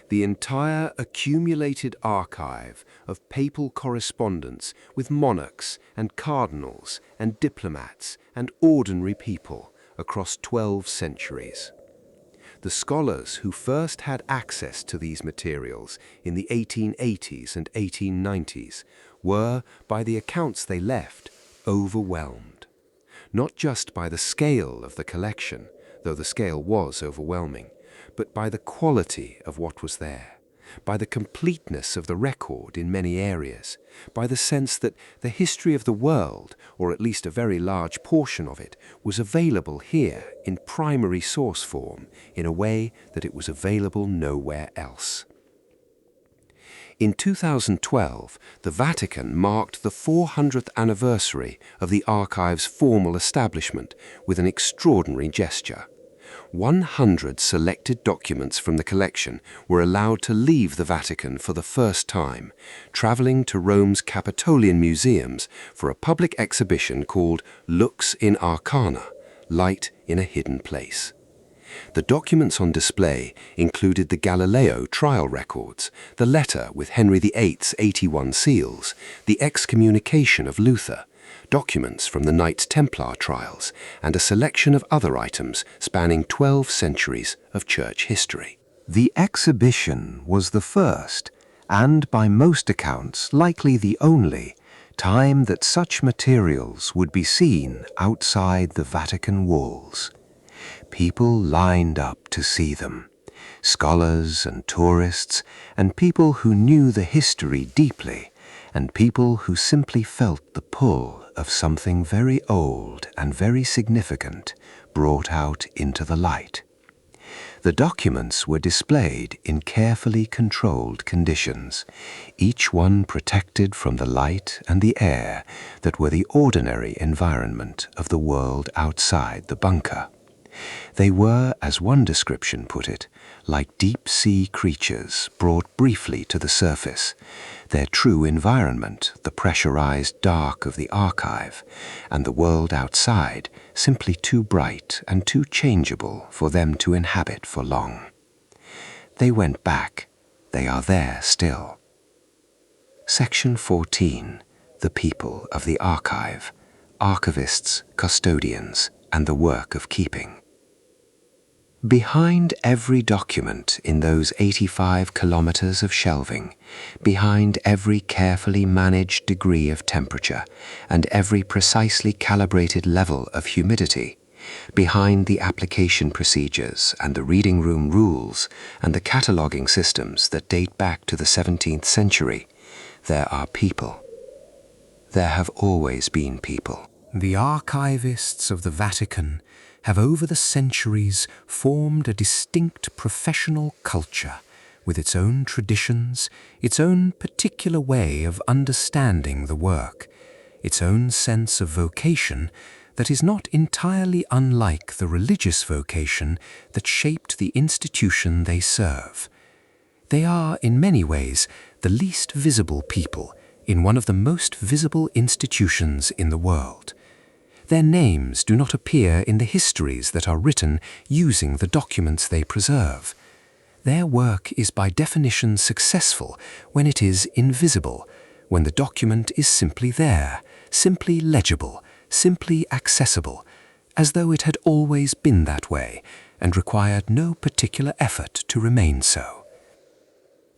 the entire accumulated archive of papal correspondence with monarchs and cardinals and diplomats and ordinary people across 12 centuries. The scholars who first had access to these materials in the 1880s and 1890s were, by the accounts they left, overwhelmed. Not just by the scale of the collection, though the scale was overwhelming, but by the quality of what was there, by the completeness of the record in many areas, by the sense that the history of the world, or at least a very large portion of it, was available here in primary source form in a way that it was available nowhere else. In 2012, the Vatican marked the 400th anniversary of the archive's formal establishment with an extraordinary gesture. 100 selected documents from the collection were allowed to leave the Vatican for the first time, traveling to Rome's Capitolian museums for a public exhibition called Lux in Arcana, Light in a Hidden Place. The documents on display included the Galileo trial records, the letter with Henry VIII's 81 seals, the excommunication of Luther, documents from the Knights Templar trials, and a selection of other items spanning 12 centuries of church history. The exhibition was the first, and by most accounts likely the only, time that such materials would be seen outside the Vatican walls. People lined up to see them. Scholars and tourists, and people who knew the history deeply, and people who simply felt the pull of something very old and very significant brought out into the light. The documents were displayed in carefully controlled conditions, each one protected from the light and the air that were the ordinary environment of the world outside the bunker. They were, as one description put it, like deep-sea creatures brought briefly to the surface, their true environment the pressurized dark of the archive, and the world outside simply too bright and too changeable for them to inhabit for long. They went back. They are there still. Section 14. The People of the Archive, Archivists, Custodians, and the Work of Keeping. Behind every document in those 85 kilometers of shelving, behind every carefully managed degree of temperature and every precisely calibrated level of humidity, behind the application procedures and the reading room rules and the cataloging systems that date back to the 17th century, there are people. There have always been people. The archivists of the Vatican have over the centuries formed a distinct professional culture with its own traditions, its own particular way of understanding the work, its own sense of vocation that is not entirely unlike the religious vocation that shaped the institution they serve. They are, in many ways, the least visible people in one of the most visible institutions in the world. Their names do not appear in the histories that are written using the documents they preserve. Their work is by definition successful when it is invisible, when the document is simply there, simply legible, simply accessible, as though it had always been that way and required no particular effort to remain so.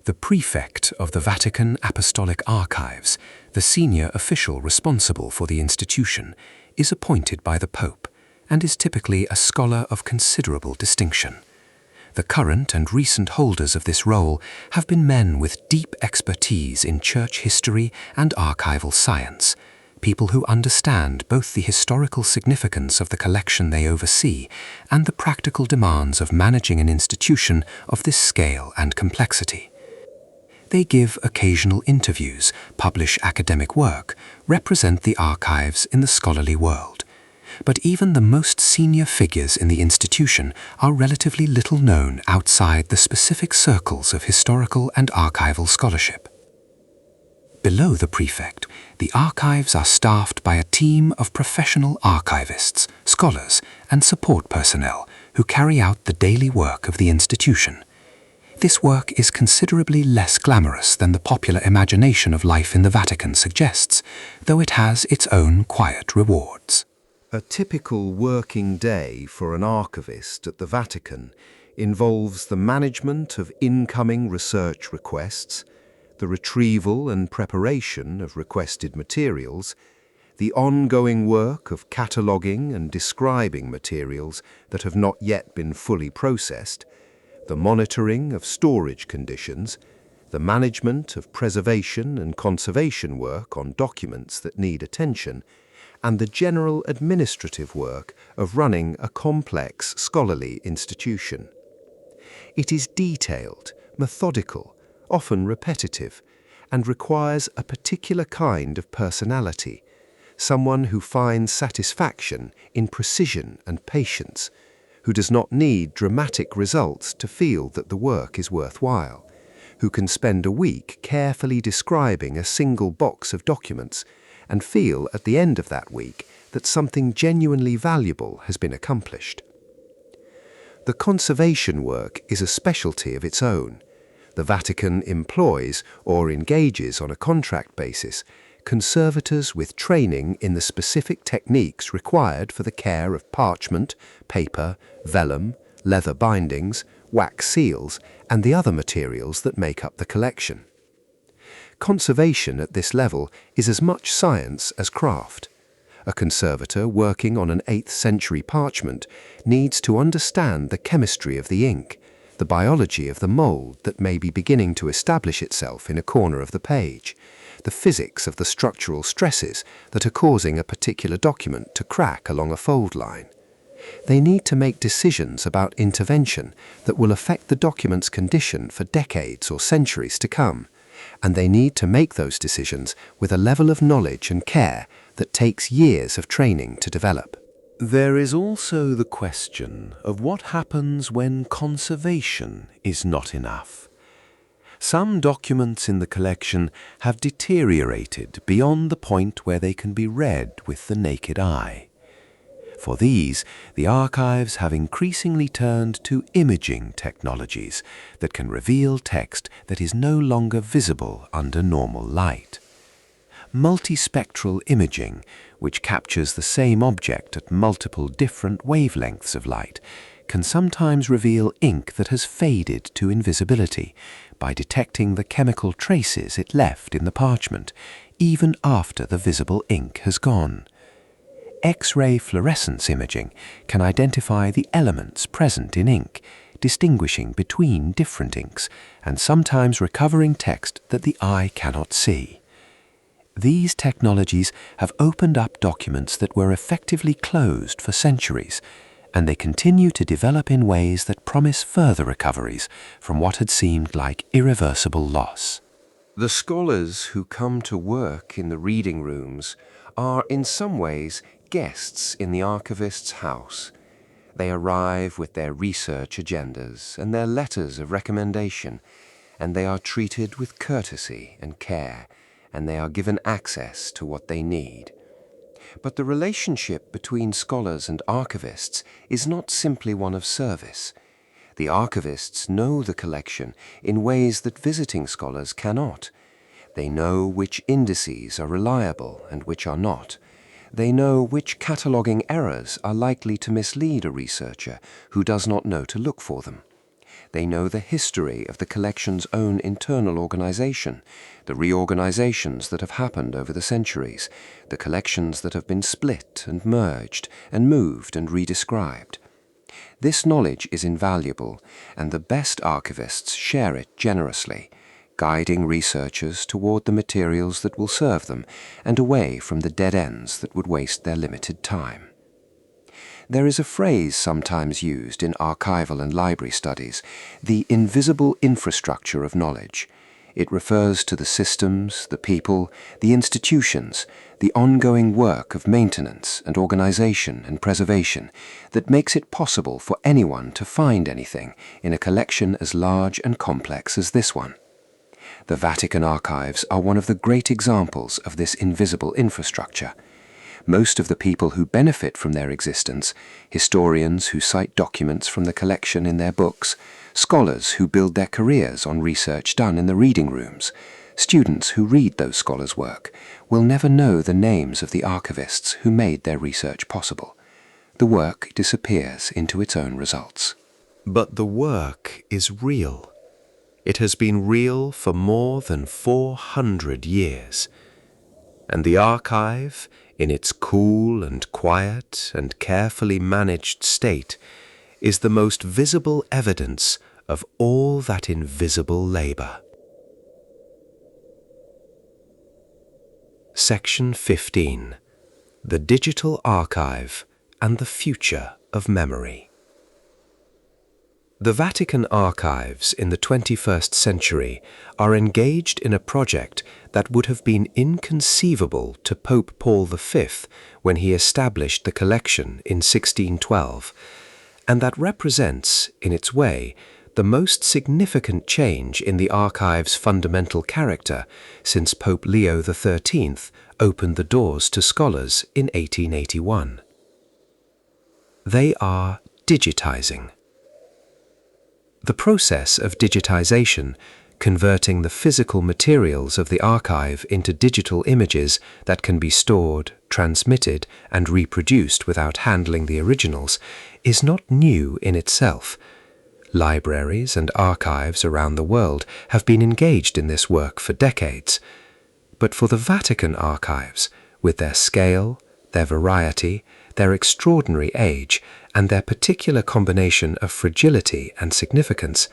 The prefect of the Vatican Apostolic Archives, the senior official responsible for the institution, is appointed by the Pope and is typically a scholar of considerable distinction. The current and recent holders of this role have been men with deep expertise in church history and archival science, people who understand both the historical significance of the collection they oversee and the practical demands of managing an institution of this scale and complexity. They give occasional interviews, publish academic work, represent the archives in the scholarly world. But even the most senior figures in the institution are relatively little known outside the specific circles of historical and archival scholarship. Below the prefect, the archives are staffed by a team of professional archivists, scholars, and support personnel who carry out the daily work of the institution. This work is considerably less glamorous than the popular imagination of life in the Vatican suggests, though it has its own quiet rewards. A typical working day for an archivist at the Vatican involves the management of incoming research requests, the retrieval and preparation of requested materials, the ongoing work of cataloguing and describing materials that have not yet been fully processed, the monitoring of storage conditions, the management of preservation and conservation work on documents that need attention, and the general administrative work of running a complex scholarly institution. It is detailed, methodical, often repetitive, and requires a particular kind of personality, someone who finds satisfaction in precision and patience, who does not need dramatic results to feel that the work is worthwhile, who can spend a week carefully describing a single box of documents and feel at the end of that week that something genuinely valuable has been accomplished. The conservation work is a specialty of its own. The Vatican employs or engages on a contract basis conservators with training in the specific techniques required for the care of parchment, paper, vellum, leather bindings, wax seals, and the other materials that make up the collection. Conservation at this level is as much science as craft. A conservator working on an 8th century parchment needs to understand the chemistry of the ink, the biology of the mold that may be beginning to establish itself in a corner of the page, the physics of the structural stresses that are causing a particular document to crack along a fold line. They need to make decisions about intervention that will affect the document's condition for decades or centuries to come, and they need to make those decisions with a level of knowledge and care that takes years of training to develop. There is also the question of what happens when conservation is not enough. Some documents in the collection have deteriorated beyond the point where they can be read with the naked eye. For these, the archives have increasingly turned to imaging technologies that can reveal text that is no longer visible under normal light. Multispectral imaging, which captures the same object at multiple different wavelengths of light, can sometimes reveal ink that has faded to invisibility by detecting the chemical traces it left in the parchment, even after the visible ink has gone. X-ray fluorescence imaging can identify the elements present in ink, distinguishing between different inks, and sometimes recovering text that the eye cannot see. These technologies have opened up documents that were effectively closed for centuries, and they continue to develop in ways that promise further recoveries from what had seemed like irreversible loss. The scholars who come to work in the reading rooms are in some ways guests in the archivist's house. They arrive with their research agendas and their letters of recommendation, and they are treated with courtesy and care, and they are given access to what they need. But the relationship between scholars and archivists is not simply one of service. The archivists know the collection in ways that visiting scholars cannot. They know which indices are reliable and which are not. They know which cataloging errors are likely to mislead a researcher who does not know to look for them. They know the history of the collection's own internal organization, the reorganizations that have happened over the centuries, the collections that have been split and merged and moved and redescribed. This knowledge is invaluable, and the best archivists share it generously, guiding researchers toward the materials that will serve them and away from the dead ends that would waste their limited time. There is a phrase sometimes used in archival and library studies, the invisible infrastructure of knowledge. It refers to the systems, the people, the institutions, the ongoing work of maintenance and organization and preservation that makes it possible for anyone to find anything in a collection as large and complex as this one. The Vatican archives are one of the great examples of this invisible infrastructure. Most of the people who benefit from their existence, historians who cite documents from the collection in their books, scholars who build their careers on research done in the reading rooms, students who read those scholars' work, will never know the names of the archivists who made their research possible. The work disappears into its own results. But the work is real. It has been real for more than 400 years. And the archive, in its cool and quiet and carefully managed state, is the most visible evidence of all that invisible labor. Section 15. The Digital Archive and the Future of Memory. The Vatican archives in the 21st century are engaged in a project that would have been inconceivable to Pope Paul V when he established the collection in 1612, and that represents, in its way, the most significant change in the archive's fundamental character since Pope Leo XIII opened the doors to scholars in 1881. They are digitizing. The process of digitization, converting the physical materials of the archive into digital images that can be stored, transmitted, and reproduced without handling the originals, is not new in itself. Libraries and archives around the world have been engaged in this work for decades. But for the Vatican archives, with their scale, their variety, their extraordinary age, and their particular combination of fragility and significance,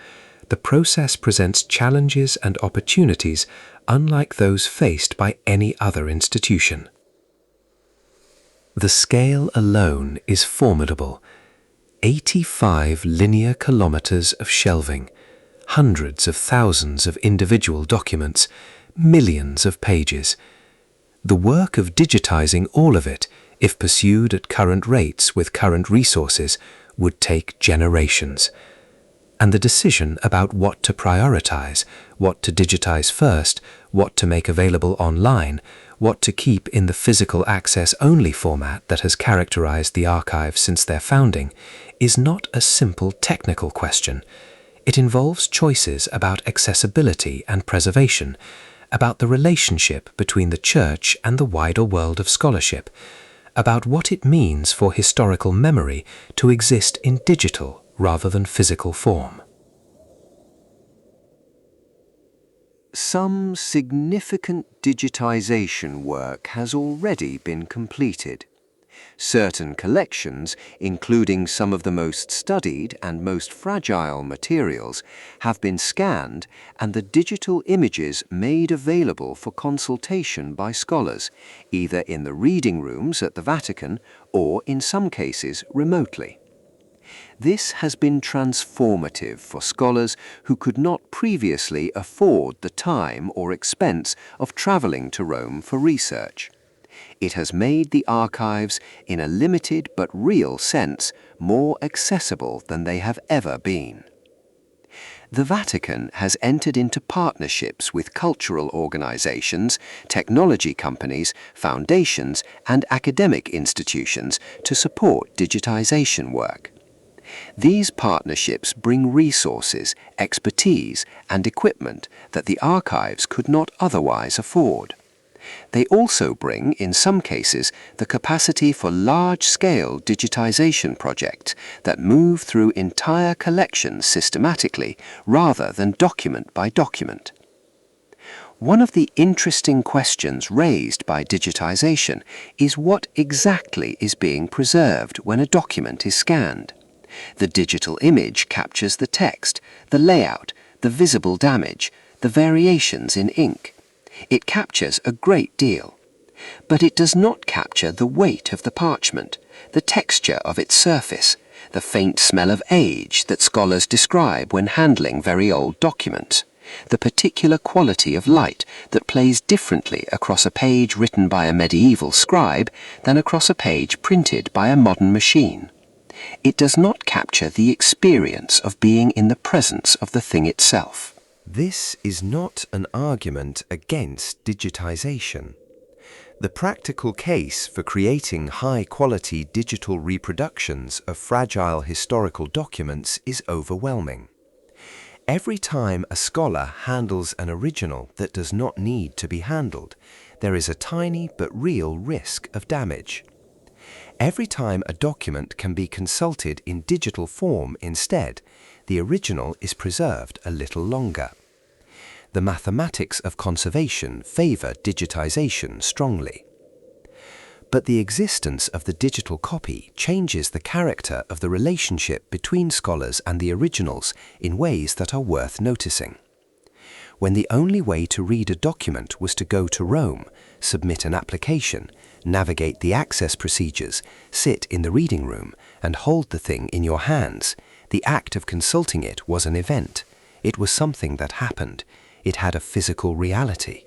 the process presents challenges and opportunities unlike those faced by any other institution. The scale alone is formidable. 85 linear kilometers of shelving, hundreds of thousands of individual documents, millions of pages. The work of digitizing all of it, if pursued at current rates with current resources, would take generations. And the decision about what to prioritize, what to digitize first, what to make available online, what to keep in the physical access-only format that has characterized the archives since their founding, is not a simple technical question. It involves choices about accessibility and preservation, about the relationship between the Church and the wider world of scholarship, about what it means for historical memory to exist in digital rather than physical form. Some significant digitization work has already been completed. Certain collections, including some of the most studied and most fragile materials, have been scanned and the digital images made available for consultation by scholars, either in the reading rooms at the Vatican or, in some cases, remotely. This has been transformative for scholars who could not previously afford the time or expense of traveling to Rome for research. It has made the archives, in a limited but real sense, more accessible than they have ever been. The Vatican has entered into partnerships with cultural organizations, technology companies, foundations, and academic institutions to support digitization work. These partnerships bring resources, expertise, and equipment that the archives could not otherwise afford. They also bring, in some cases, the capacity for large-scale digitization projects that move through entire collections systematically rather than document by document. One of the interesting questions raised by digitization is what exactly is being preserved when a document is scanned. The digital image captures the text, the layout, the visible damage, the variations in ink. It captures a great deal. But it does not capture the weight of the parchment, the texture of its surface, the faint smell of age that scholars describe when handling very old documents, the particular quality of light that plays differently across a page written by a medieval scribe than across a page printed by a modern machine. It does not capture the experience of being in the presence of the thing itself. This is not an argument against digitization. The practical case for creating high-quality digital reproductions of fragile historical documents is overwhelming. Every time a scholar handles an original that does not need to be handled, there is a tiny but real risk of damage. Every time a document can be consulted in digital form instead, the original is preserved a little longer. The mathematics of conservation favor digitization strongly. But the existence of the digital copy changes the character of the relationship between scholars and the originals in ways that are worth noticing. When the only way to read a document was to go to Rome, submit an application, navigate the access procedures, sit in the reading room, and hold the thing in your hands, the act of consulting it was an event. It was something that happened. It had a physical reality.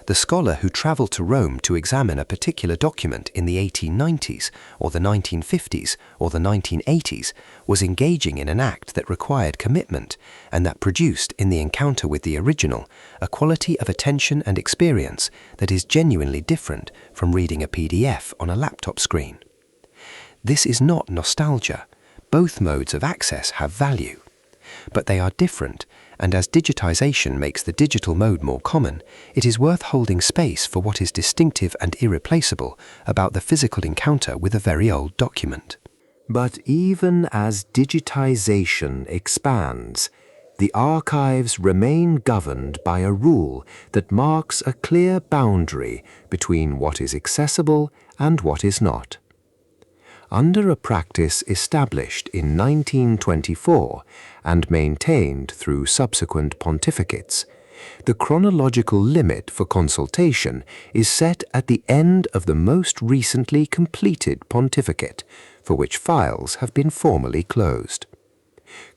The scholar who traveled to Rome to examine a particular document in the 1890s, or the 1950s, or the 1980s, was engaging in an act that required commitment, and that produced, in the encounter with the original, a quality of attention and experience that is genuinely different from reading a PDF on a laptop screen. This is not nostalgia. Both modes of access have value. But they are different, and as digitization makes the digital mode more common, it is worth holding space for what is distinctive and irreplaceable about the physical encounter with a very old document. But even as digitization expands, the archives remain governed by a rule that marks a clear boundary between what is accessible and what is not. Under a practice established in 1924 and maintained through subsequent pontificates, the chronological limit for consultation is set at the end of the most recently completed pontificate, for which files have been formally closed.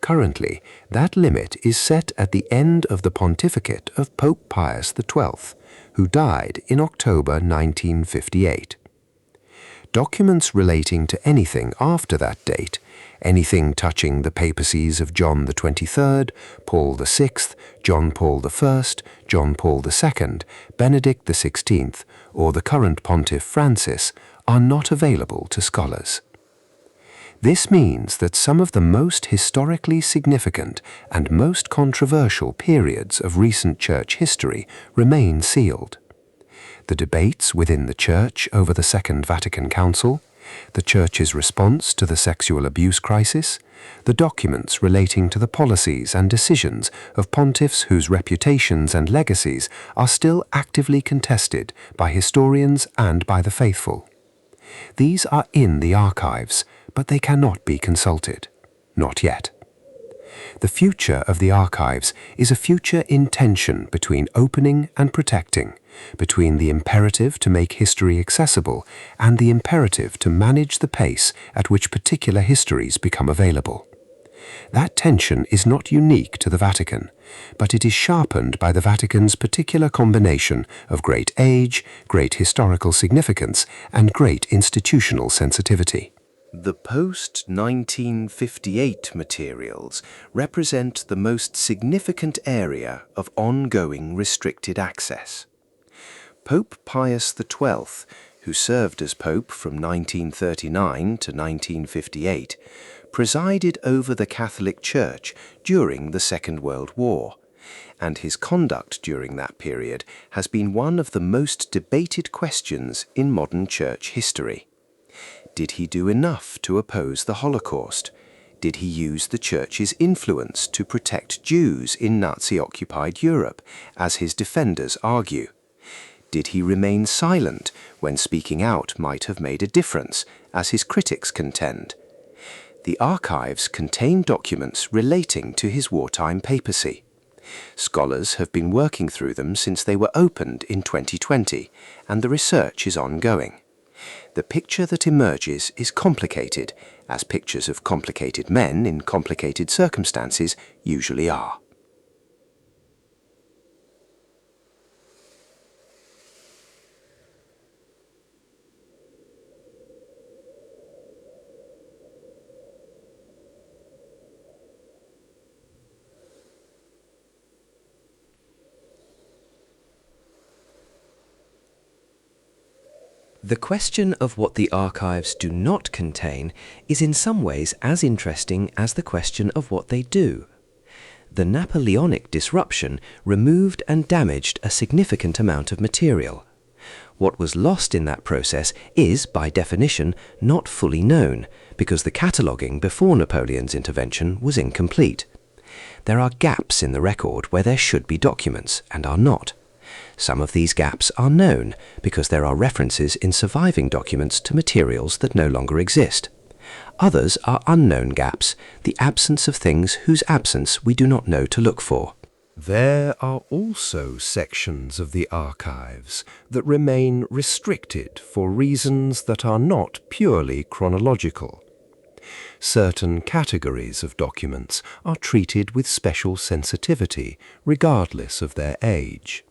Currently, that limit is set at the end of the pontificate of Pope Pius XII, who died in October 1958. Documents relating to anything after that date, anything touching the papacies of John XXIII, Paul VI, John Paul I, John Paul II, Benedict XVI, or the current Pontiff Francis, are not available to scholars. This means that some of the most historically significant and most controversial periods of recent church history remain sealed. The debates within the Church over the Second Vatican Council, the Church's response to the sexual abuse crisis, the documents relating to the policies and decisions of pontiffs whose reputations and legacies are still actively contested by historians and by the faithful. These are in the archives, but they cannot be consulted. Not yet. The future of the archives is a future in tension between opening and protecting, between the imperative to make history accessible and the imperative to manage the pace at which particular histories become available. That tension is not unique to the Vatican, but it is sharpened by the Vatican's particular combination of great age, great historical significance, and great institutional sensitivity. The post-1958 materials represent the most significant area of ongoing restricted access. Pope Pius XII, who served as Pope from 1939 to 1958, presided over the Catholic Church during the Second World War, and his conduct during that period has been one of the most debated questions in modern church history. Did he do enough to oppose the Holocaust? Did he use the Church's influence to protect Jews in Nazi-occupied Europe, as his defenders argue? Did he remain silent when speaking out might have made a difference, as his critics contend? The archives contain documents relating to his wartime papacy. Scholars have been working through them since they were opened in 2020, and the research is ongoing. The picture that emerges is complicated, as pictures of complicated men in complicated circumstances usually are. The question of what the archives do not contain is in some ways as interesting as the question of what they do. The Napoleonic disruption removed and damaged a significant amount of material. What was lost in that process is, by definition, not fully known, because the cataloguing before Napoleon's intervention was incomplete. There are gaps in the record where there should be documents, and are not. Some of these gaps are known because there are references in surviving documents to materials that no longer exist. Others are unknown gaps, the absence of things whose absence we do not know to look for. There are also sections of the archives that remain restricted for reasons that are not purely chronological. Certain categories of documents are treated with special sensitivity, regardless of their age.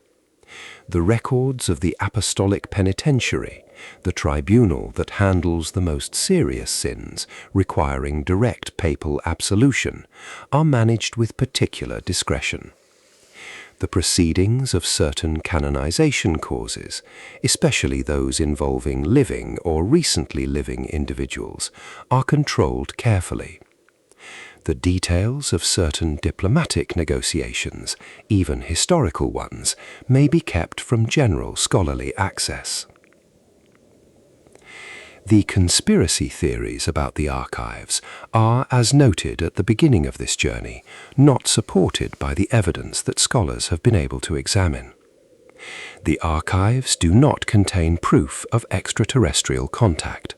The records of the Apostolic Penitentiary, the tribunal that handles the most serious sins requiring direct papal absolution, are managed with particular discretion. The proceedings of certain canonization causes, especially those involving living or recently living individuals, are controlled carefully. The details of certain diplomatic negotiations, even historical ones, may be kept from general scholarly access. The conspiracy theories about the archives are, as noted at the beginning of this journey, not supported by the evidence that scholars have been able to examine. The archives do not contain proof of extraterrestrial contact.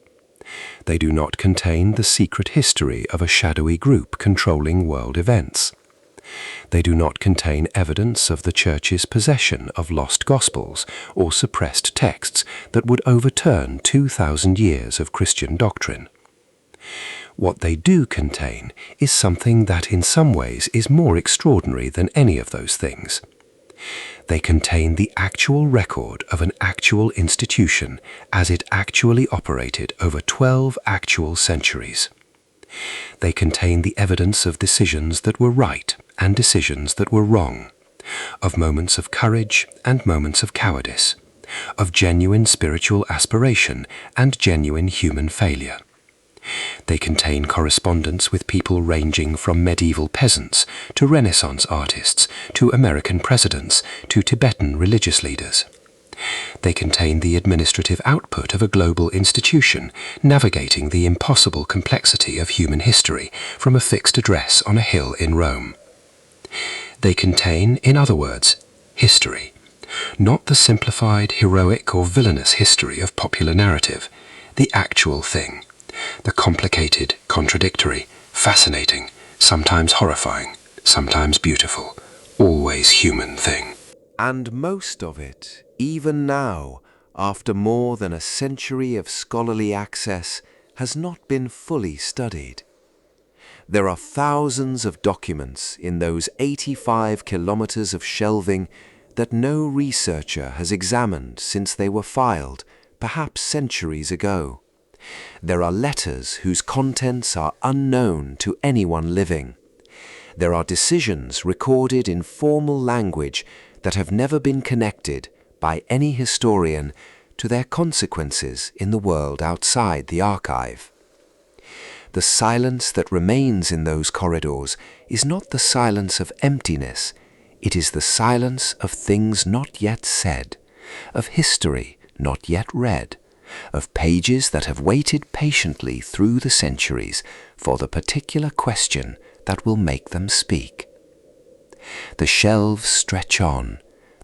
They do not contain the secret history of a shadowy group controlling world events. They do not contain evidence of the Church's possession of lost Gospels or suppressed texts that would overturn 2,000 years of Christian doctrine. What they do contain is something that in some ways is more extraordinary than any of those things. They contain the actual record of an actual institution as it actually operated over 12 actual centuries. They contain the evidence of decisions that were right and decisions that were wrong, of moments of courage and moments of cowardice, of genuine spiritual aspiration and genuine human failure. They contain correspondence with people ranging from medieval peasants to Renaissance artists to American presidents to Tibetan religious leaders. They contain the administrative output of a global institution navigating the impossible complexity of human history from a fixed address on a hill in Rome. They contain, in other words, history, not the simplified, heroic or villainous history of popular narrative, the actual thing, the complicated, contradictory, fascinating, sometimes horrifying, sometimes beautiful, always human thing. And most of it, even now, after more than a century of scholarly access, has not been fully studied. There are thousands of documents in those 85 kilometers of shelving that no researcher has examined since they were filed, perhaps centuries ago. There are letters whose contents are unknown to anyone living. There are decisions recorded in formal language that have never been connected by any historian to their consequences in the world outside the archive. The silence that remains in those corridors is not the silence of emptiness, it is the silence of things not yet said, of history not yet read, of pages that have waited patiently through the centuries for the particular question that will make them speak. The shelves stretch on,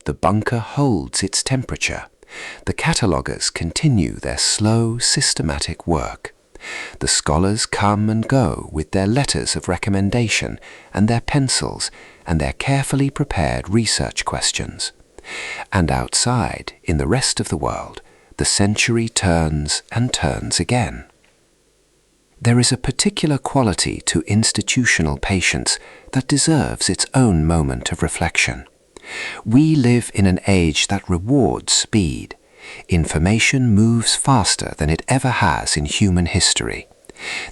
the bunker holds its temperature, the cataloguers continue their slow, systematic work. The scholars come and go with their letters of recommendation and their pencils and their carefully prepared research questions. And outside, in the rest of the world, the century turns and turns again. There is a particular quality to institutional patience that deserves its own moment of reflection. We live in an age that rewards speed. Information moves faster than it ever has in human history.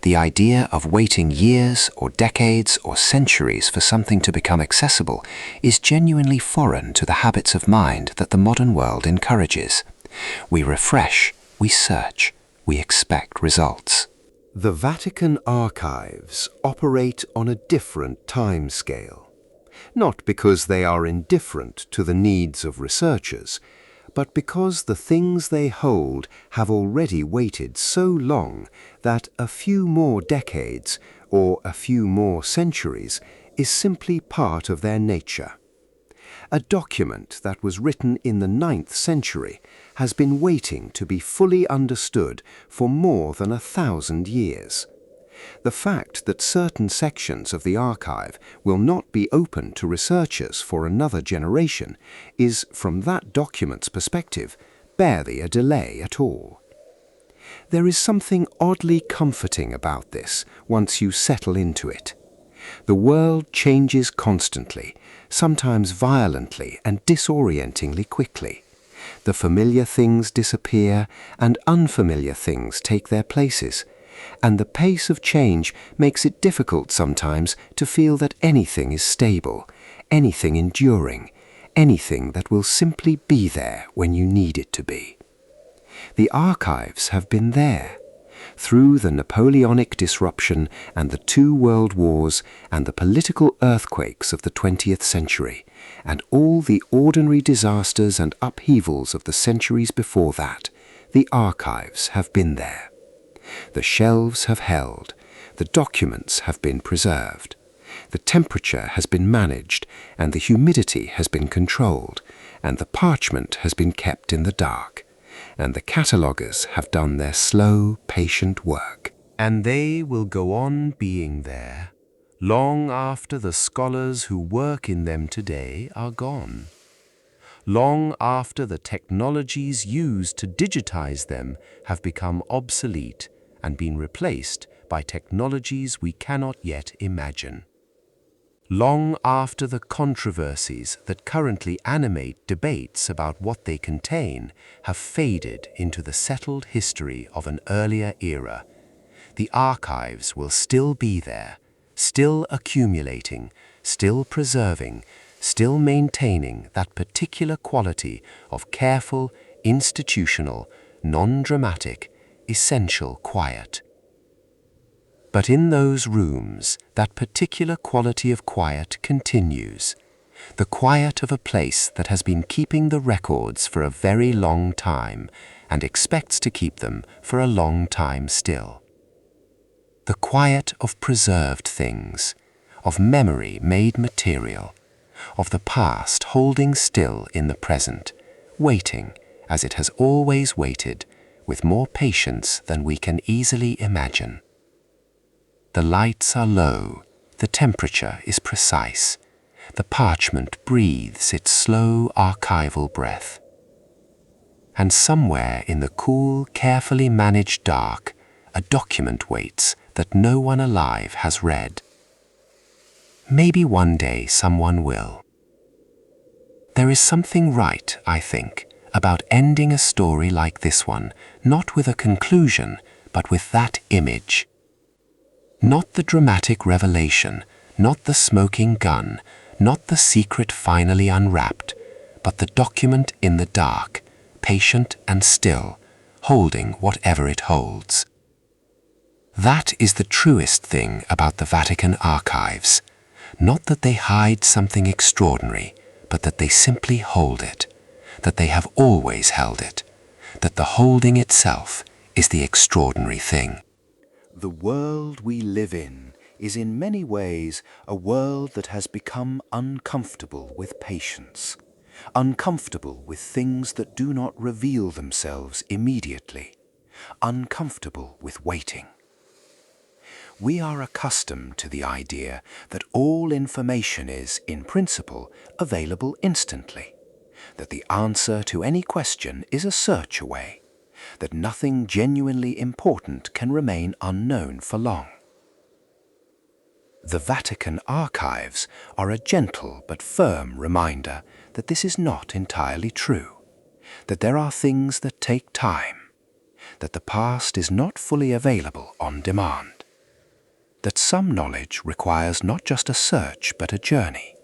The idea of waiting years or decades or centuries for something to become accessible is genuinely foreign to the habits of mind that the modern world encourages. We refresh, we search, we expect results. The Vatican archives operate on a different time scale, not because they are indifferent to the needs of researchers, but because the things they hold have already waited so long that a few more decades or a few more centuries is simply part of their nature. A document that was written in the 9th century has been waiting to be fully understood for more than 1,000 years. The fact that certain sections of the archive will not be open to researchers for another generation is, from that document's perspective, barely a delay at all. There is something oddly comforting about this once you settle into it. The world changes constantly, sometimes violently and disorientingly quickly. The familiar things disappear and unfamiliar things take their places, and the pace of change makes it difficult sometimes to feel that anything is stable, anything enduring, anything that will simply be there when you need it to be. The archives have been there. Through the Napoleonic disruption and the two world wars and the political earthquakes of the 20th century, and all the ordinary disasters and upheavals of the centuries before that, the archives have been there. The shelves have held, the documents have been preserved, the temperature has been managed, and the humidity has been controlled, and the parchment has been kept in the dark, and the cataloguers have done their slow, patient work. And they will go on being there long after the scholars who work in them today are gone, long after the technologies used to digitize them have become obsolete and been replaced by technologies we cannot yet imagine, long after the controversies that currently animate debates about what they contain have faded into the settled history of an earlier era. The archives will still be there, still accumulating, still preserving, still maintaining that particular quality of careful, institutional, non-dramatic, essential quiet. But in those rooms, that particular quality of quiet continues, the quiet of a place that has been keeping the records for a very long time and expects to keep them for a long time still. The quiet of preserved things, of memory made material, of the past holding still in the present, waiting, as it has always waited, with more patience than we can easily imagine. The lights are low, the temperature is precise, the parchment breathes its slow archival breath. And somewhere in the cool, carefully managed dark, a document waits that no one alive has read. Maybe one day someone will. There is something right, I think, about ending a story like this one, not with a conclusion, but with that image. Not the dramatic revelation, not the smoking gun, not the secret finally unwrapped, but the document in the dark, patient and still, holding whatever it holds. That is the truest thing about the Vatican archives. Not that they hide something extraordinary, but that they simply hold it, that they have always held it, that the holding itself is the extraordinary thing. The world we live in is in many ways a world that has become uncomfortable with patience, uncomfortable with things that do not reveal themselves immediately, uncomfortable with waiting. We are accustomed to the idea that all information is, in principle, available instantly, that the answer to any question is a search away, that nothing genuinely important can remain unknown for long. The Vatican archives are a gentle but firm reminder that this is not entirely true, that there are things that take time, that the past is not fully available on demand, that some knowledge requires not just a search but a journey,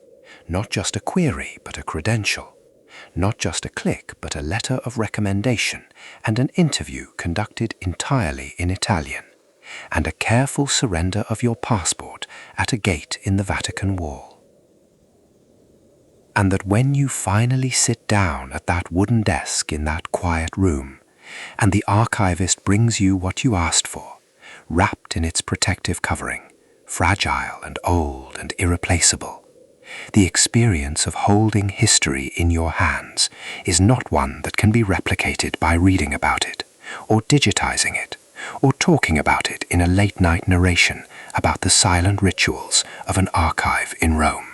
not just a query but a credential, not just a click but a letter of recommendation and an interview conducted entirely in Italian, and a careful surrender of your passport at a gate in the Vatican wall. And that when you finally sit down at that wooden desk in that quiet room, and the archivist brings you what you asked for, wrapped in its protective covering, fragile and old and irreplaceable, the experience of holding history in your hands is not one that can be replicated by reading about it, or digitizing it, or talking about it in a late-night narration about the silent rituals of an archive in Rome.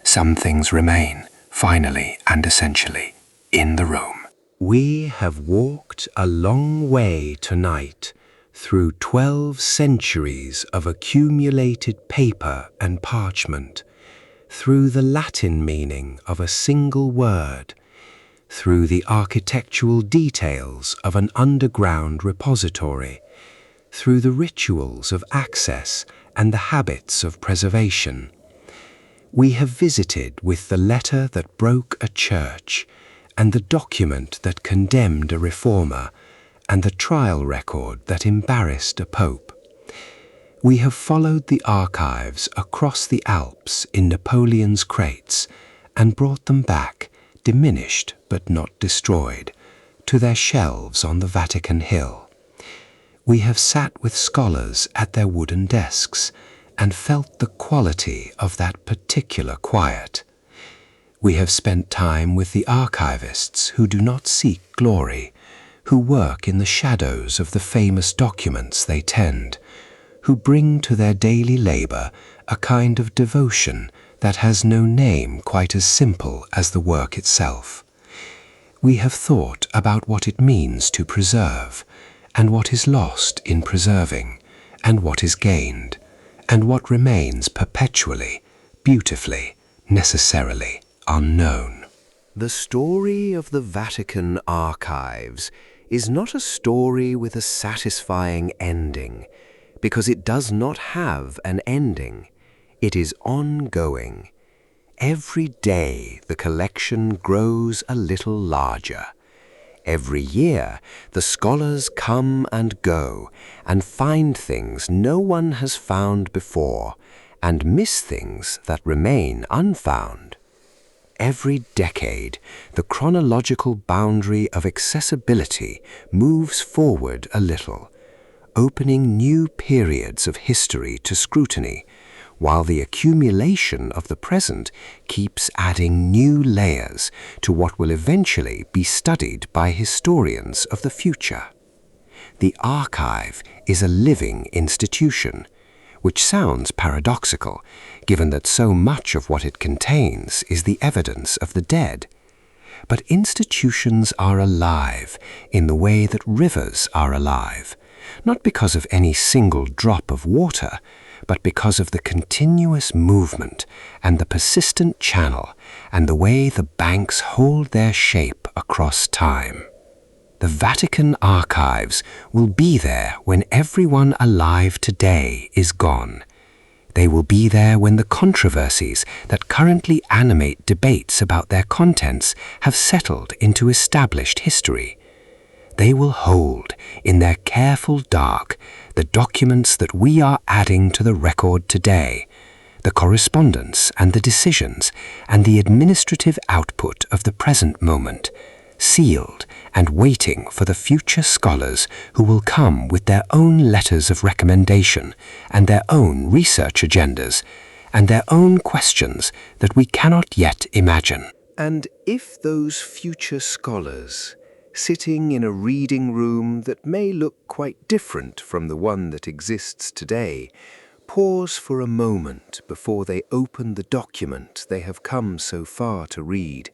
Some things remain, finally and essentially, in the room. We have walked a long way tonight through 12 centuries of accumulated paper and parchment, through the Latin meaning of a single word, through the architectural details of an underground repository, through the rituals of access and the habits of preservation. We have visited with the letter that broke a church and the document that condemned a reformer, and the trial record that embarrassed a pope. We have followed the archives across the Alps in Napoleon's crates and brought them back, diminished but not destroyed, to their shelves on the Vatican Hill. We have sat with scholars at their wooden desks and felt the quality of that particular quiet. We have spent time with the archivists who do not seek glory, who work in the shadows of the famous documents they tend, who bring to their daily labor a kind of devotion that has no name quite as simple as the work itself. We have thought about what it means to preserve, and what is lost in preserving, and what is gained, and what remains perpetually, beautifully, necessarily unknown. The story of the Vatican Archives is not a story with a satisfying ending, because it does not have an ending. It is ongoing. Every day the collection grows a little larger. Every year the scholars come and go and find things no one has found before and miss things that remain unfound. Every decade the chronological boundary of accessibility moves forward a little, opening new periods of history to scrutiny, while the accumulation of the present keeps adding new layers to what will eventually be studied by historians of the future. The archive is a living institution, which sounds paradoxical, given that so much of what it contains is the evidence of the dead. But institutions are alive in the way that rivers are alive, not because of any single drop of water, but because of the continuous movement and the persistent channel and the way the banks hold their shape across time. The Vatican Archives will be there when everyone alive today is gone. They will be there when the controversies that currently animate debates about their contents have settled into established history. They will hold, in their careful dark, the documents that we are adding to the record today, the correspondence and the decisions and the administrative output of the present moment, sealed and waiting for the future scholars who will come with their own letters of recommendation and their own research agendas and their own questions that we cannot yet imagine. And if those future scholars, sitting in a reading room that may look quite different from the one that exists today, pause for a moment before they open the document they have come so far to read,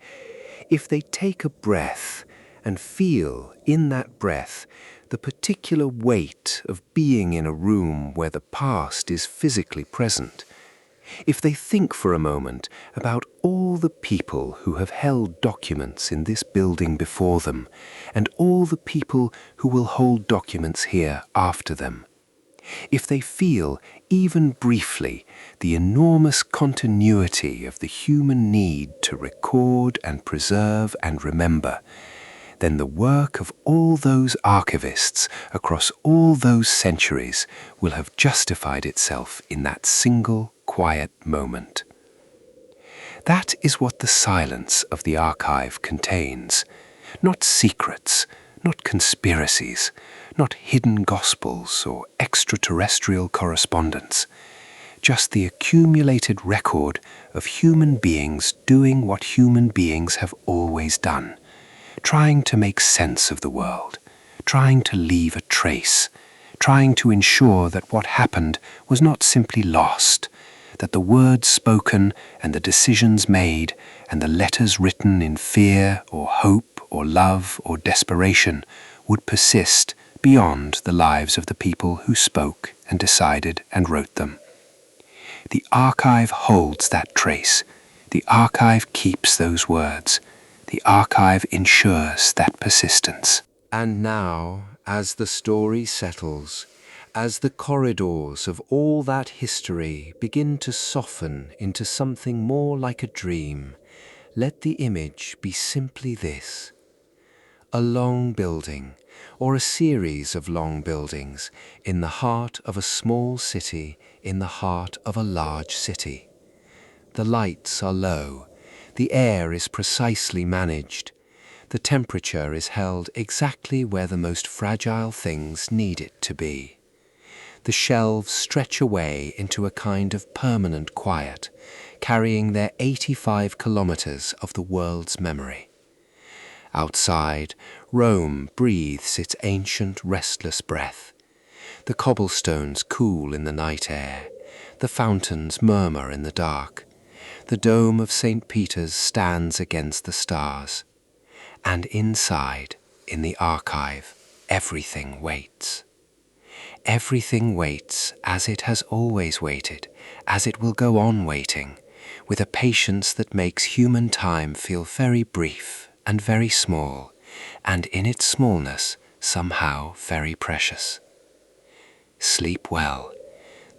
if they take a breath and feel in that breath the particular weight of being in a room where the past is physically present, if they think for a moment about all the people who have held documents in this building before them, and all the people who will hold documents here after them, if they feel, even briefly, the enormous continuity of the human need to record and preserve and remember, then the work of all those archivists across all those centuries will have justified itself in that single quiet moment. That is what the silence of the archive contains. Not secrets, not conspiracies, not hidden gospels or extraterrestrial correspondence. Just the accumulated record of human beings doing what human beings have always done, trying to make sense of the world, trying to leave a trace, trying to ensure that what happened was not simply lost, that the words spoken and the decisions made and the letters written in fear or hope or love or desperation would persist beyond the lives of the people who spoke and decided and wrote them. The archive holds that trace. The archive keeps those words. The archive ensures that persistence. And now, as the story settles, as the corridors of all that history begin to soften into something more like a dream, let the image be simply this: a long building, or a series of long buildings, in the heart of a small city, in the heart of a large city. The lights are low, the air is precisely managed, the temperature is held exactly where the most fragile things need it to be. The shelves stretch away into a kind of permanent quiet, carrying their 85 kilometers of the world's memory. Outside, Rome breathes its ancient, restless breath. The cobblestones cool in the night air. The fountains murmur in the dark. The dome of St. Peter's stands against the stars. And inside, in the archive, everything waits. Everything waits as it has always waited, as it will go on waiting, with a patience that makes human time feel very brief and very small, and in its smallness somehow very precious. Sleep well.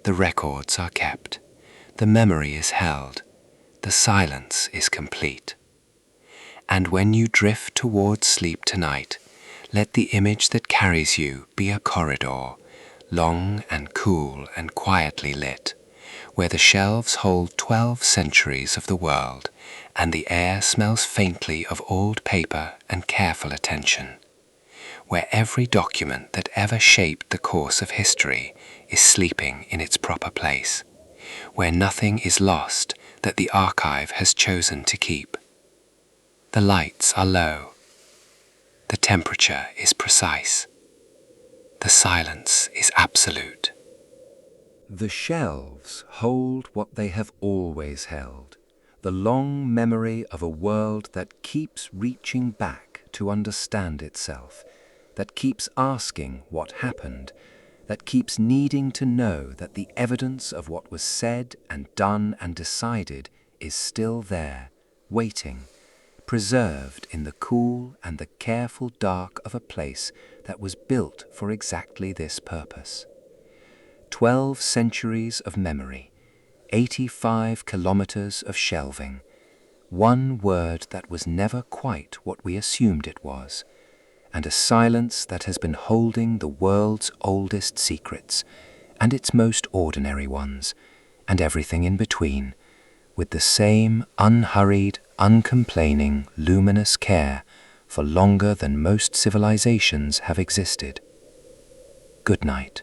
The records are kept. The memory is held. The silence is complete. And when you drift towards sleep tonight, let the image that carries you be a corridor, long and cool and quietly lit, where the shelves hold 12 centuries of the world, and the air smells faintly of old paper and careful attention, where every document that ever shaped the course of history is sleeping in its proper place, where nothing is lost that the archive has chosen to keep. The lights are low. The temperature is precise. The silence is absolute. The shelves hold what they have always held, the long memory of a world that keeps reaching back to understand itself, that keeps asking what happened, that keeps needing to know that the evidence of what was said and done and decided is still there, waiting, preserved in the cool and the careful dark of a place that was built for exactly this purpose. 12 centuries of memory, 85 kilometers of shelving, one word that was never quite what we assumed it was, and a silence that has been holding the world's oldest secrets, and its most ordinary ones, and everything in between, with the same unhurried, uncomplaining, luminous care for longer than most civilizations have existed. Good night.